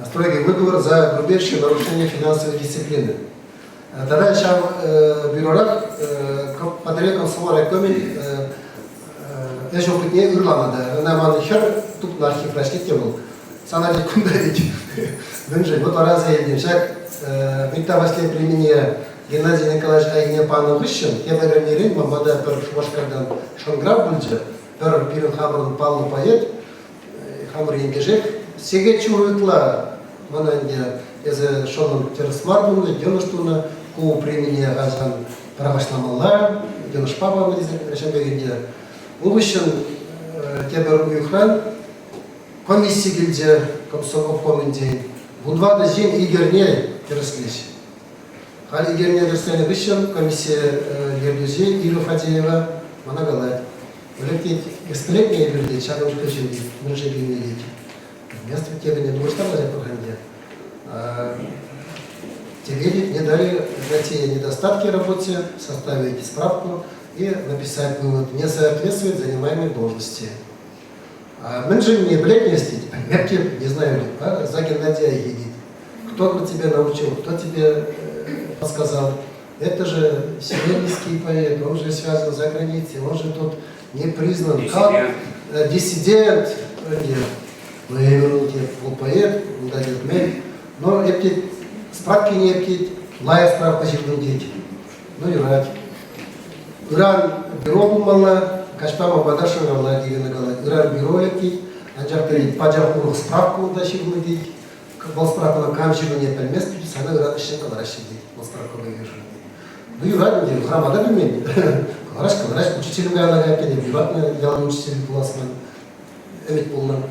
строгий выговор за грубейшее нарушение финансовой дисциплины. Тогда шам бюрора подарил консулара комель Eş okutmaya ırlamadı. Önemli her tutun arşiv raşkette bu. Sana bir kundaydı. Önce bu tarazı edinecek. Miktavasli priminiye Геннадий Николаевич Айгне Пановичем, Хемеренерин, Мамада Першвашкардан Шонграб Бульджа, Пирин Хамран Павло Поэт, Хамр Енгежек, Сеге Чурытла, Мананде, Эзе Шонан Терсмарбунда, Дёнаштуна, Ку примени Азан Правашламалла, Дёнаш Папа Мадизен Решенбегенде, Улышын Тебер Уюхран, комиссия гильдия, комсомол комендей, Будвада Зин Игерне Тересклись. Хали Игерне Тересклись Высшим, комиссия Гердузей, Ира Фадеева, Манагалай. Влекти экспериментные люди, шагом включили, мы же не видите. Вместо тебя не думаю, что на проходе. Тебе не дали найти недостатки в работе, составить справку и написать вывод, не соответствует занимаемой должности. Мы же не бледности, не знаю, за Геннадия едет. Кто тебя научил, кто тебе подсказал. Это же сирийский поэт, он же связан за границей, он же тут не признан как диссидент. Но я вернул тебе поэт, он дает мель. Но эти справки не эти, лая справка сильно дети. Ну и рад. Иран бюро булмала, кашпама бадашын галла дегені галла. Иран бюро лекти, анжақтары паджақурық справку да шигілі дейді. Бұл справканы камшыны не пәлмес дейді, саны Иран ішін қалараш дейді. Бұл справканы егержін. Ну Иран дейді, храмада білмейді. Қалараш, учителім ғайла ғайыпкені, бюратны ялын учителі бұласынан, әмет болынан.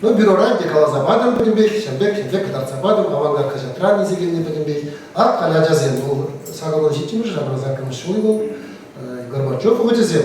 Но бюроран де калазабадым білінбейді, шәмбек кадарцабадым, авангард кажатран езегенне білінбейді. А қаля жазен, бұл сағалын жетіміз, жабразакымыз шуй бұл. Горбачев өтізем,